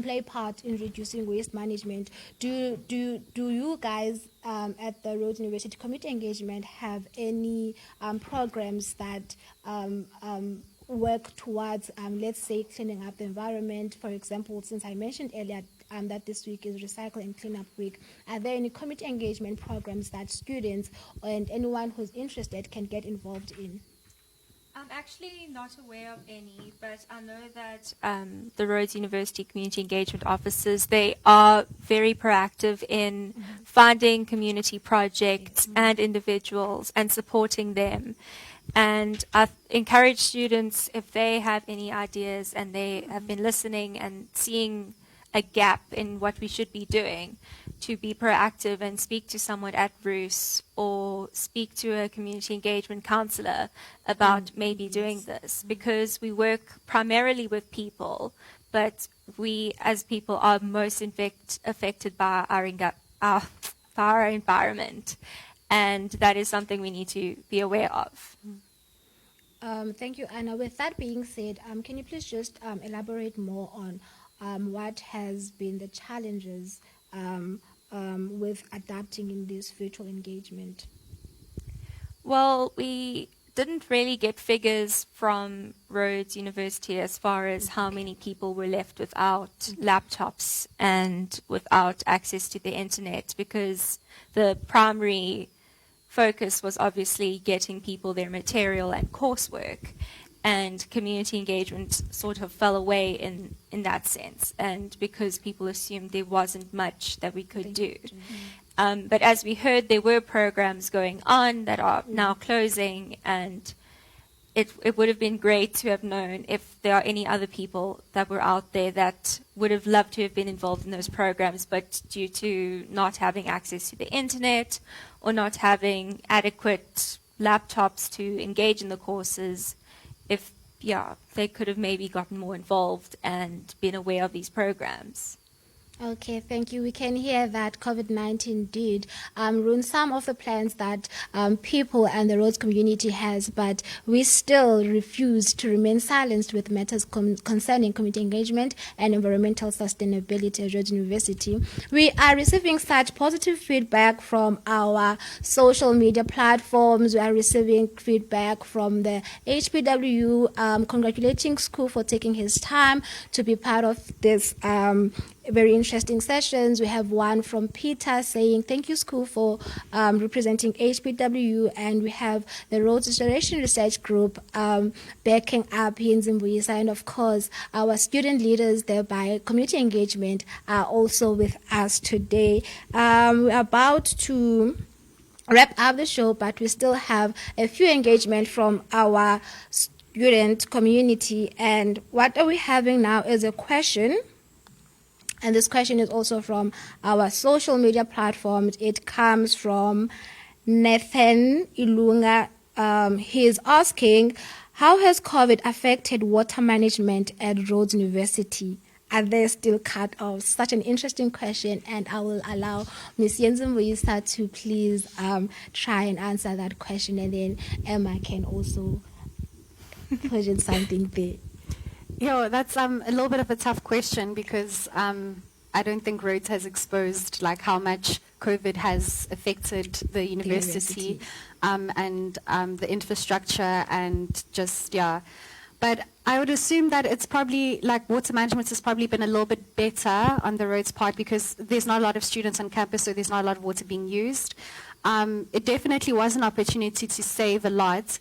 play part in reducing waste management. Do you guys at the Rhodes University Community Engagement have any programs that work towards, let's say, cleaning up the environment? For example, since I mentioned earlier that this week is Recycle and Clean Up Week, are there any community engagement programs that students and anyone who's interested can get involved in? I'm actually not aware of any, but I know that the Rhodes University Community Engagement Officers, they are very proactive in funding community projects and individuals and supporting them. And I encourage students, if they have any ideas and they have been listening and seeing a gap in what we should be doing, to be proactive and speak to someone at RUS or speak to a community engagement councillor about maybe doing this, because we work primarily with people, but we as people are most affected by our environment, and that is something we need to be aware of. Thank you, Anna. With that being said, can you please just elaborate more on what has been the challenges with adapting in this virtual engagement? Well, we didn't really get figures from Rhodes University as far as how many people were left without laptops and without access to the internet, because the primary focus was obviously getting people their material and coursework, and community engagement sort of fell away in that sense, and because people assumed there wasn't much that we could do. But as we heard, there were programs going on that are now closing, and it would have been great to have known if there are any other people that were out there that would have loved to have been involved in those programs, but due to not having access to the internet or not having adequate laptops to engage in the courses, they could have maybe gotten more involved and been aware of these programs. Okay, thank you. We can hear that COVID-19 did ruin some of the plans that people and the Rhodes community has, but we still refuse to remain silenced with matters concerning community engagement and environmental sustainability at Rhodes University. We are receiving such positive feedback from our social media platforms. We are receiving feedback from the HPW, congratulating School for taking his time to be part of this very interesting sessions. We have one from Peter saying, thank you, School, for representing HPW, and we have the Rhodes Restoration Research Group backing up Mbuyisa, and of course, our student leaders there by community engagement are also with us today. We're about to wrap up the show, but we still have a few engagement from our student community, and what are we having now is a question. And this question is also from our social media platforms. It comes from Nathan Ilunga. He's asking, how has COVID affected water management at Rhodes University? Are they still cut off? Such an interesting question, and I will allow Ms. Yenziwe to please try and answer that question, and then Emma can also put in something there. Yeah, that's a little bit of a tough question, because I don't think Rhodes has exposed like how much COVID has affected the university. And the infrastructure and just, But I would assume that it's probably, like, water management has probably been a little bit better on the Rhodes part, because there's not a lot of students on campus, so there's not a lot of water being used. It definitely was an opportunity to save a lot.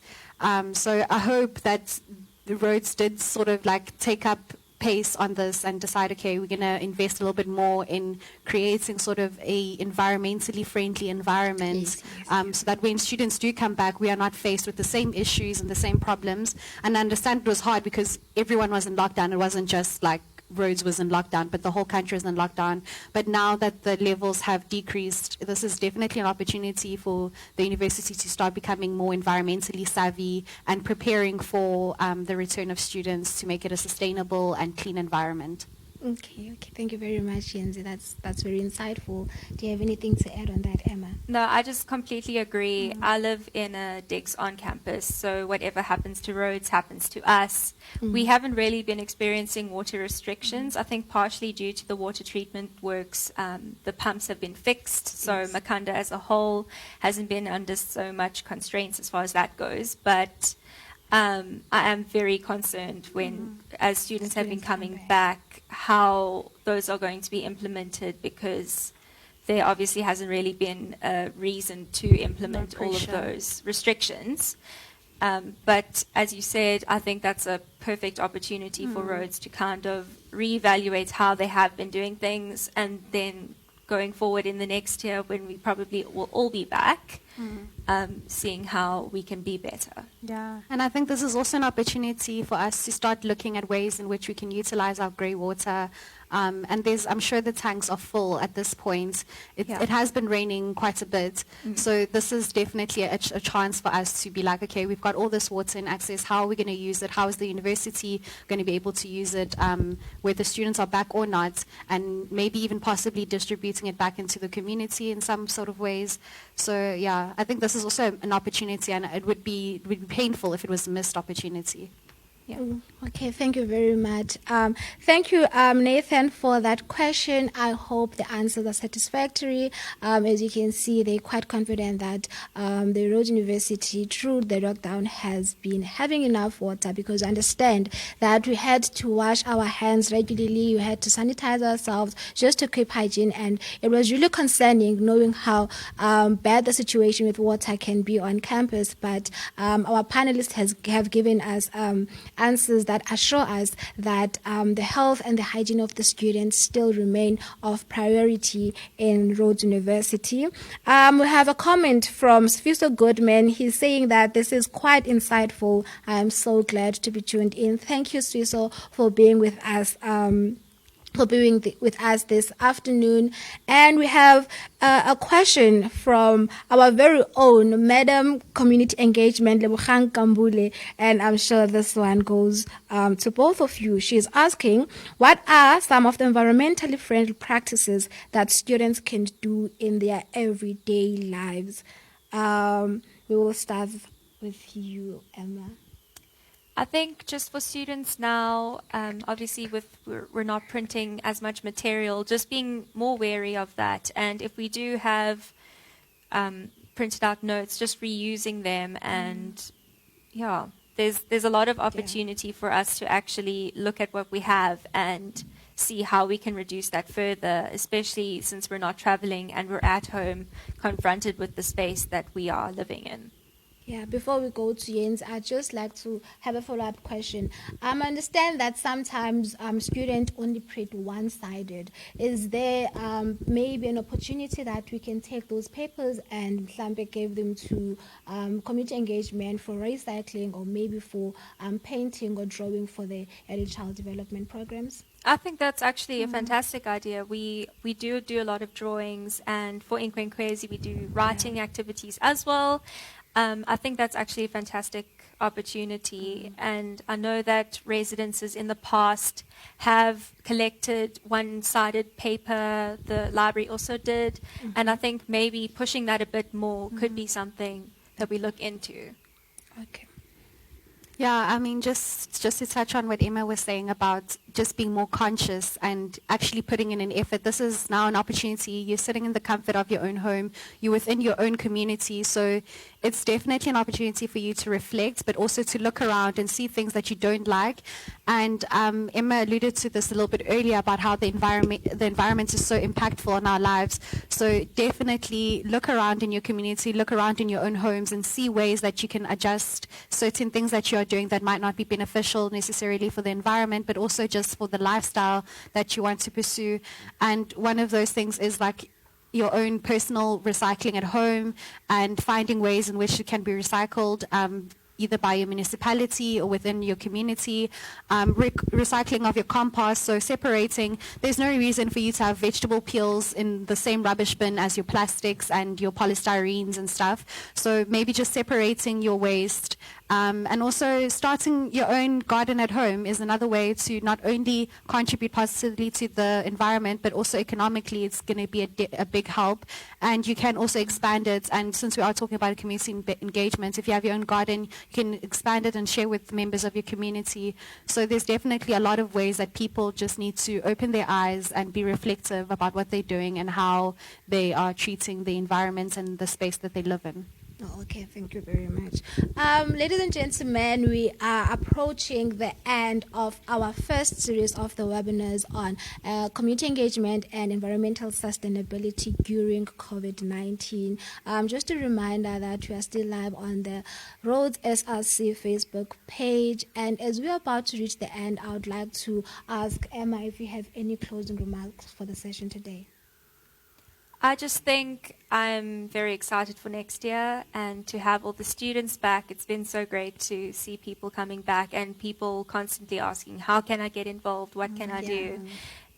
So I hope that the Rhodes did sort of like take up pace on this and decide, okay, we're going to invest a little bit more in creating sort of a environmentally friendly environment, so that when students do come back, we are not faced with the same issues and the same problems. And I understand it was hard because everyone was in lockdown. It wasn't just like Rhodes was in lockdown, but the whole country was in lockdown. But now that the levels have decreased, this is definitely an opportunity for the university to start becoming more environmentally savvy and preparing for the return of students to make it a sustainable and clean environment. Okay. Thank you very much, Yenzi. That's very insightful. Do you have anything to add on that, Emma? No, I just completely agree. I live in a digs on campus, so whatever happens to Rhodes happens to us. We haven't really been experiencing water restrictions. I think partially due to the water treatment works, the pumps have been fixed, so Makhanda as a whole hasn't been under so much constraints as far as that goes. But I am very concerned when, as students have been coming back, how those are going to be implemented, because there obviously hasn't really been a reason to implement all of those restrictions. But as you said, I think that's a perfect opportunity for Rhodes to kind of reevaluate how they have been doing things, and then going forward in the next year when we probably will all be back, seeing how we can be better. Yeah, and I think this is also an opportunity for us to start looking at ways in which we can utilize our grey water. And I'm sure the tanks are full at this point. It has been raining quite a bit. So this is definitely a chance for us to be like, okay, we've got all this water in access. How are we going to use it? How is the university going to be able to use it, whether students are back or not? And maybe even possibly distributing it back into the community in some sort of ways. So yeah, I think this is also an opportunity, and it would be painful if it was a missed opportunity. Yeah. Okay, thank you very much. Thank you, Nathan, for that question. I hope the answers are satisfactory. As you can see, they're quite confident that the Rhodes University, through the lockdown, has been having enough water, because understand that we had to wash our hands regularly, we had to sanitize ourselves just to keep hygiene, and it was really concerning knowing how bad the situation with water can be on campus. But our panelists have given us answers that assure us that the health and the hygiene of the students still remain of priority in Rhodes University. We have a comment from Sfiso Goodman. He's saying that this is quite insightful. I'm so glad to be tuned in. Thank you, Sfiso, for being with us. With us this afternoon. And we have a question from our very own Madam Community Engagement, Leboghang Nkambule, and I'm sure this one goes to both of you. She's asking, what are some of the environmentally friendly practices that students can do in their everyday lives? We will start with you, Emma. I think just for students now, obviously we're not printing as much material, just being more wary of that. And if we do have printed out notes, just reusing them. And yeah, there's a lot of opportunity for us to actually look at what we have and see how we can reduce that further, especially since we're not traveling and we're at home confronted with the space that we are living in. Yeah, before we go to Jens, I'd just like to have a follow-up question. I understand that sometimes students only print one-sided. Is there maybe an opportunity that we can take those papers and give them to community engagement for recycling, or maybe for painting or drawing for the early child development programs? I think that's actually a fantastic idea. We do a lot of drawings, and for Inkwenkwezi we do writing activities as well. I think that's actually a fantastic opportunity, and I know that residences in the past have collected one-sided paper. The library also did, and I think maybe pushing that a bit more could be something that we look into. Okay. Yeah, I mean, just to touch on what Emma was saying about just being more conscious and actually putting in an effort. This is now an opportunity. You're sitting in the comfort of your own home. You're within your own community. So it's definitely an opportunity for you to reflect, but also to look around and see things that you don't like. And Emma alluded to this a little bit earlier about how the environment is so impactful on our lives. So definitely look around in your community, look around in your own homes, and see ways that you can adjust certain things that you are doing that might not be beneficial necessarily for the environment, but also just for the lifestyle that you want to pursue. And one of those things is like your own personal recycling at home, and finding ways in which it can be recycled, either by your municipality or within your community, recycling of your compost, so separating. There's no reason for you to have vegetable peels in the same rubbish bin as your plastics and your polystyrenes and stuff. So maybe just separating your waste. And also starting your own garden at home is another way to not only contribute positively to the environment, but also economically it's going to be a big help. And you can also expand it. And since we are talking about community engagement, if you have your own garden, you can expand it and share with members of your community. So there's definitely a lot of ways that people just need to open their eyes and be reflective about what they're doing and how they are treating the environment and the space that they live in. Oh, okay, thank you very much. Ladies and gentlemen, we are approaching the end of our first series of the webinars on community engagement and environmental sustainability during COVID-19. Just a reminder that we are still live on the Rhodes SRC Facebook page. And as we are about to reach the end, I would like to ask Emma if you have any closing remarks for the session today. I just think I'm very excited for next year and to have all the students back. It's been so great to see people coming back and people constantly asking, how can I get involved? What can I do?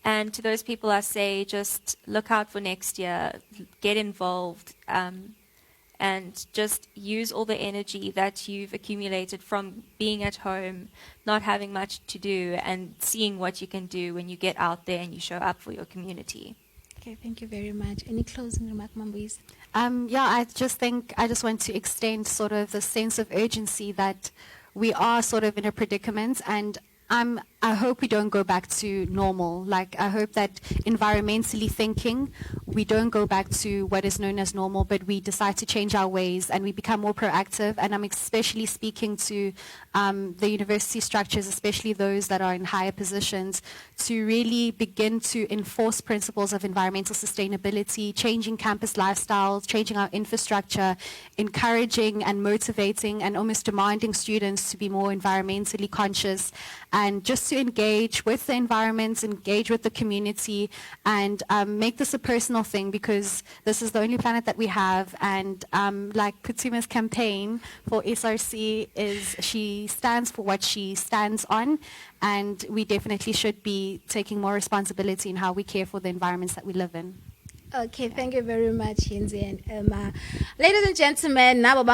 And to those people I say, just look out for next year, get involved, and just use all the energy that you've accumulated from being at home, not having much to do, and seeing what you can do when you get out there and you show up for your community. Okay, thank you very much. Any closing remark, Mbuyisa? I just want to extend sort of the sense of urgency that we are sort of in a predicament, and I hope we don't go back to normal. Like, I hope that environmentally thinking, we don't go back to what is known as normal, but we decide to change our ways and we become more proactive. And I'm especially speaking to the university structures, especially those that are in higher positions, to really begin to enforce principles of environmental sustainability, changing campus lifestyles, changing our infrastructure, encouraging and motivating and almost demanding students to be more environmentally conscious, and just to engage with the environment, engage with the community, and make this a personal thing, because this is the only planet that we have. And like Putuma's campaign for SRC is, she stands for what she stands on, and we definitely should be taking more responsibility in how we care for the environments that we live in. Okay, thank you very much, Yenziwe and Emma. Ladies and gentlemen, now we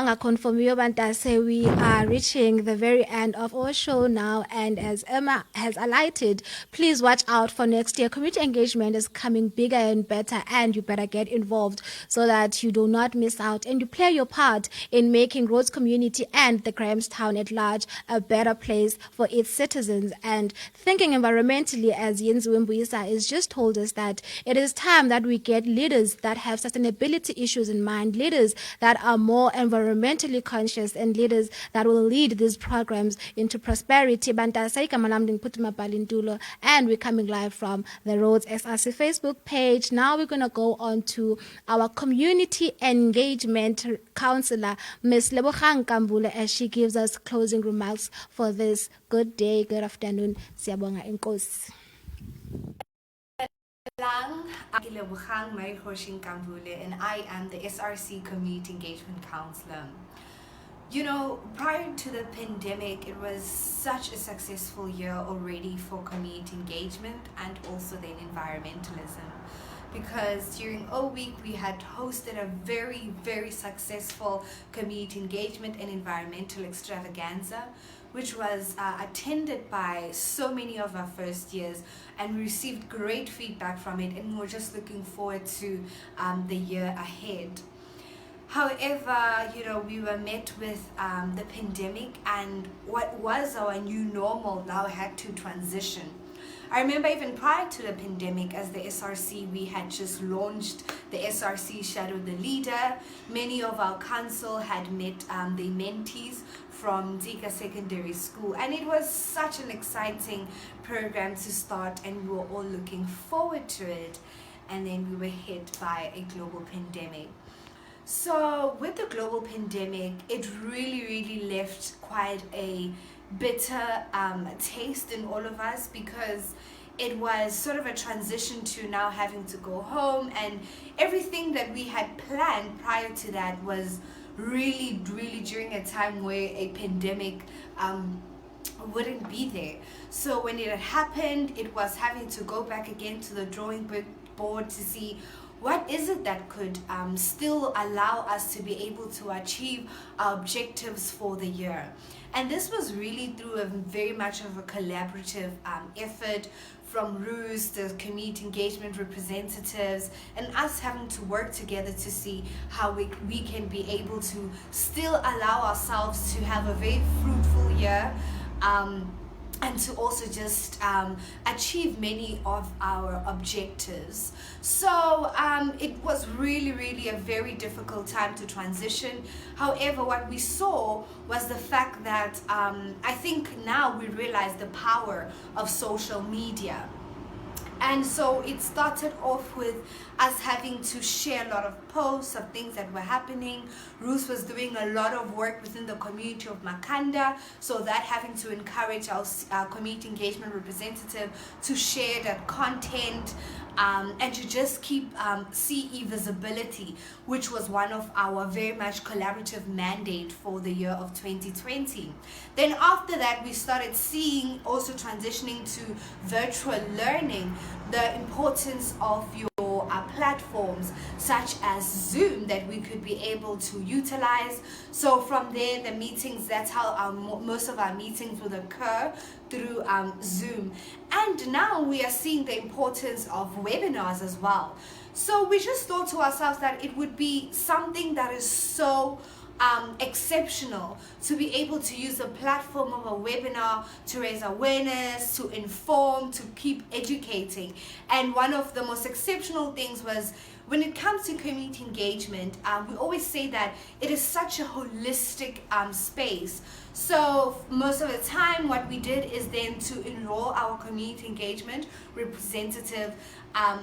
are reaching the very end of our show now, and as Emma has highlighted, please watch out for next year. Community engagement is coming bigger and better, and you better get involved so that you do not miss out, and you play your part in making Rhodes community and the Grahamstown at large a better place for its citizens. And thinking environmentally, as Yenziwe Mbuyisa has just told us, that it is time that we get leaders that have sustainability issues in mind, leaders that are more environmentally conscious, and leaders that will lead these programs into prosperity. And we're coming live from the Rhodes SRC Facebook page. Now we're going to go on to our community engagement councillor, Ms. Leboghang Nkambule, as she gives us closing remarks for this. Good day, good afternoon. Siyabonga enkosi. I'm Leboghang Nkambule, and I am the SRC Community Engagement Councillor. You know, prior to the pandemic, it was such a successful year already for community engagement and also then environmentalism, because during O Week we had hosted a very, very successful community engagement and environmental extravaganza, which was attended by so many of our first years, and we received great feedback from it, and we're just looking forward to the year ahead. However, you know, we were met with the pandemic, and what was our new normal now had to transition. I remember even prior to the pandemic, as the SRC, we had just launched the SRC Shadow the Leader. Many of our council had met the mentees from Zika Secondary School, and it was such an exciting program to start, and we were all looking forward to it. And then we were hit by a global pandemic. So with the global pandemic, it really left quite a bitter taste in all of us, because it was sort of a transition to now having to go home, and everything that we had planned prior to that was really during a time where a pandemic wouldn't be there. So when it had happened, it was having to go back again to the drawing board to see what is it that could still allow us to be able to achieve our objectives for the year. And this was really through a very much of a collaborative effort from RUS, the community engagement representatives, and us having to work together to see how we can be able to still allow ourselves to have a very fruitful year, and to also just achieve many of our objectives. So it was really a very difficult time to transition. However, what we saw was the fact that I think now we realize the power of social media. And so it started off with us having to share a lot of posts of things that were happening. Ruth was doing a lot of work within the community of Makhanda, so that having to encourage our community engagement representative to share that content and to just keep CE visibility, which was one of our very much collaborative mandate for the year of 2020. Then after that, we started seeing, also transitioning to virtual learning, the importance of your platforms such as Zoom that we could be able to utilize. So from there, the meetings, that's how most of our meetings would occur, through Zoom. And now we are seeing the importance of webinars as well. So we just thought to ourselves that it would be something that is so exceptional to be able to use the platform of a webinar to raise awareness, to inform, to keep educating. And one of the most exceptional things was, when it comes to community engagement, we always say that it is such a holistic space. So most of the time what we did is then to enroll our community engagement representative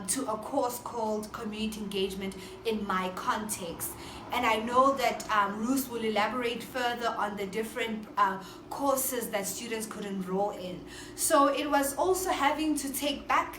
to a course called Community Engagement in My Context. And I know that Ruth will elaborate further on the different courses that students could enroll in. So it was also having to take back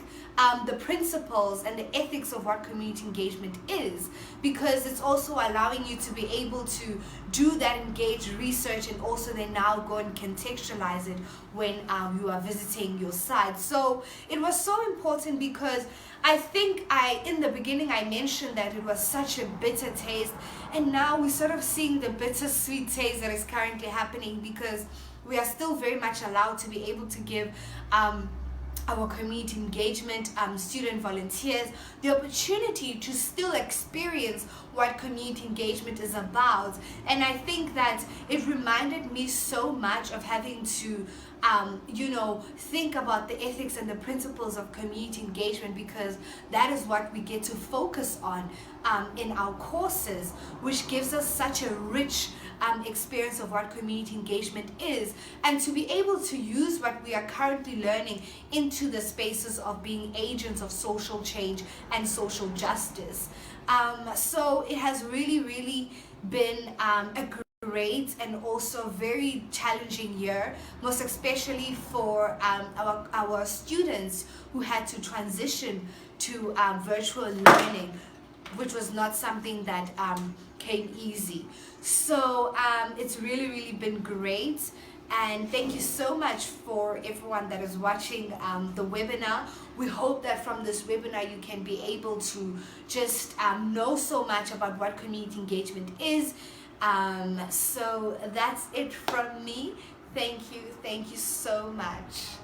the principles and the ethics of what community engagement is, because it's also allowing you to be able to do that engaged research and also then now go and contextualize it when you are visiting your site. So it was so important, because I think in the beginning I mentioned that it was such a bitter taste, and now we're sort of seeing the bittersweet taste that is currently happening, because we are still very much allowed to be able to give our community engagement student volunteers the opportunity to still experience what community engagement is about. And I think that it reminded me so much of having to think about the ethics and the principles of community engagement, because that is what we get to focus on in our courses, which gives us such a rich experience of what community engagement is, and to be able to use what we are currently learning into the spaces of being agents of social change and social justice. So it has really been a great and also very challenging year, most especially for our students who had to transition to virtual learning, which was not something that came easy. So it's really been great, and thank you so much for everyone that is watching the webinar. We hope that from this webinar you can be able to just know so much about what community engagement is. So that's it from me. Thank you so much.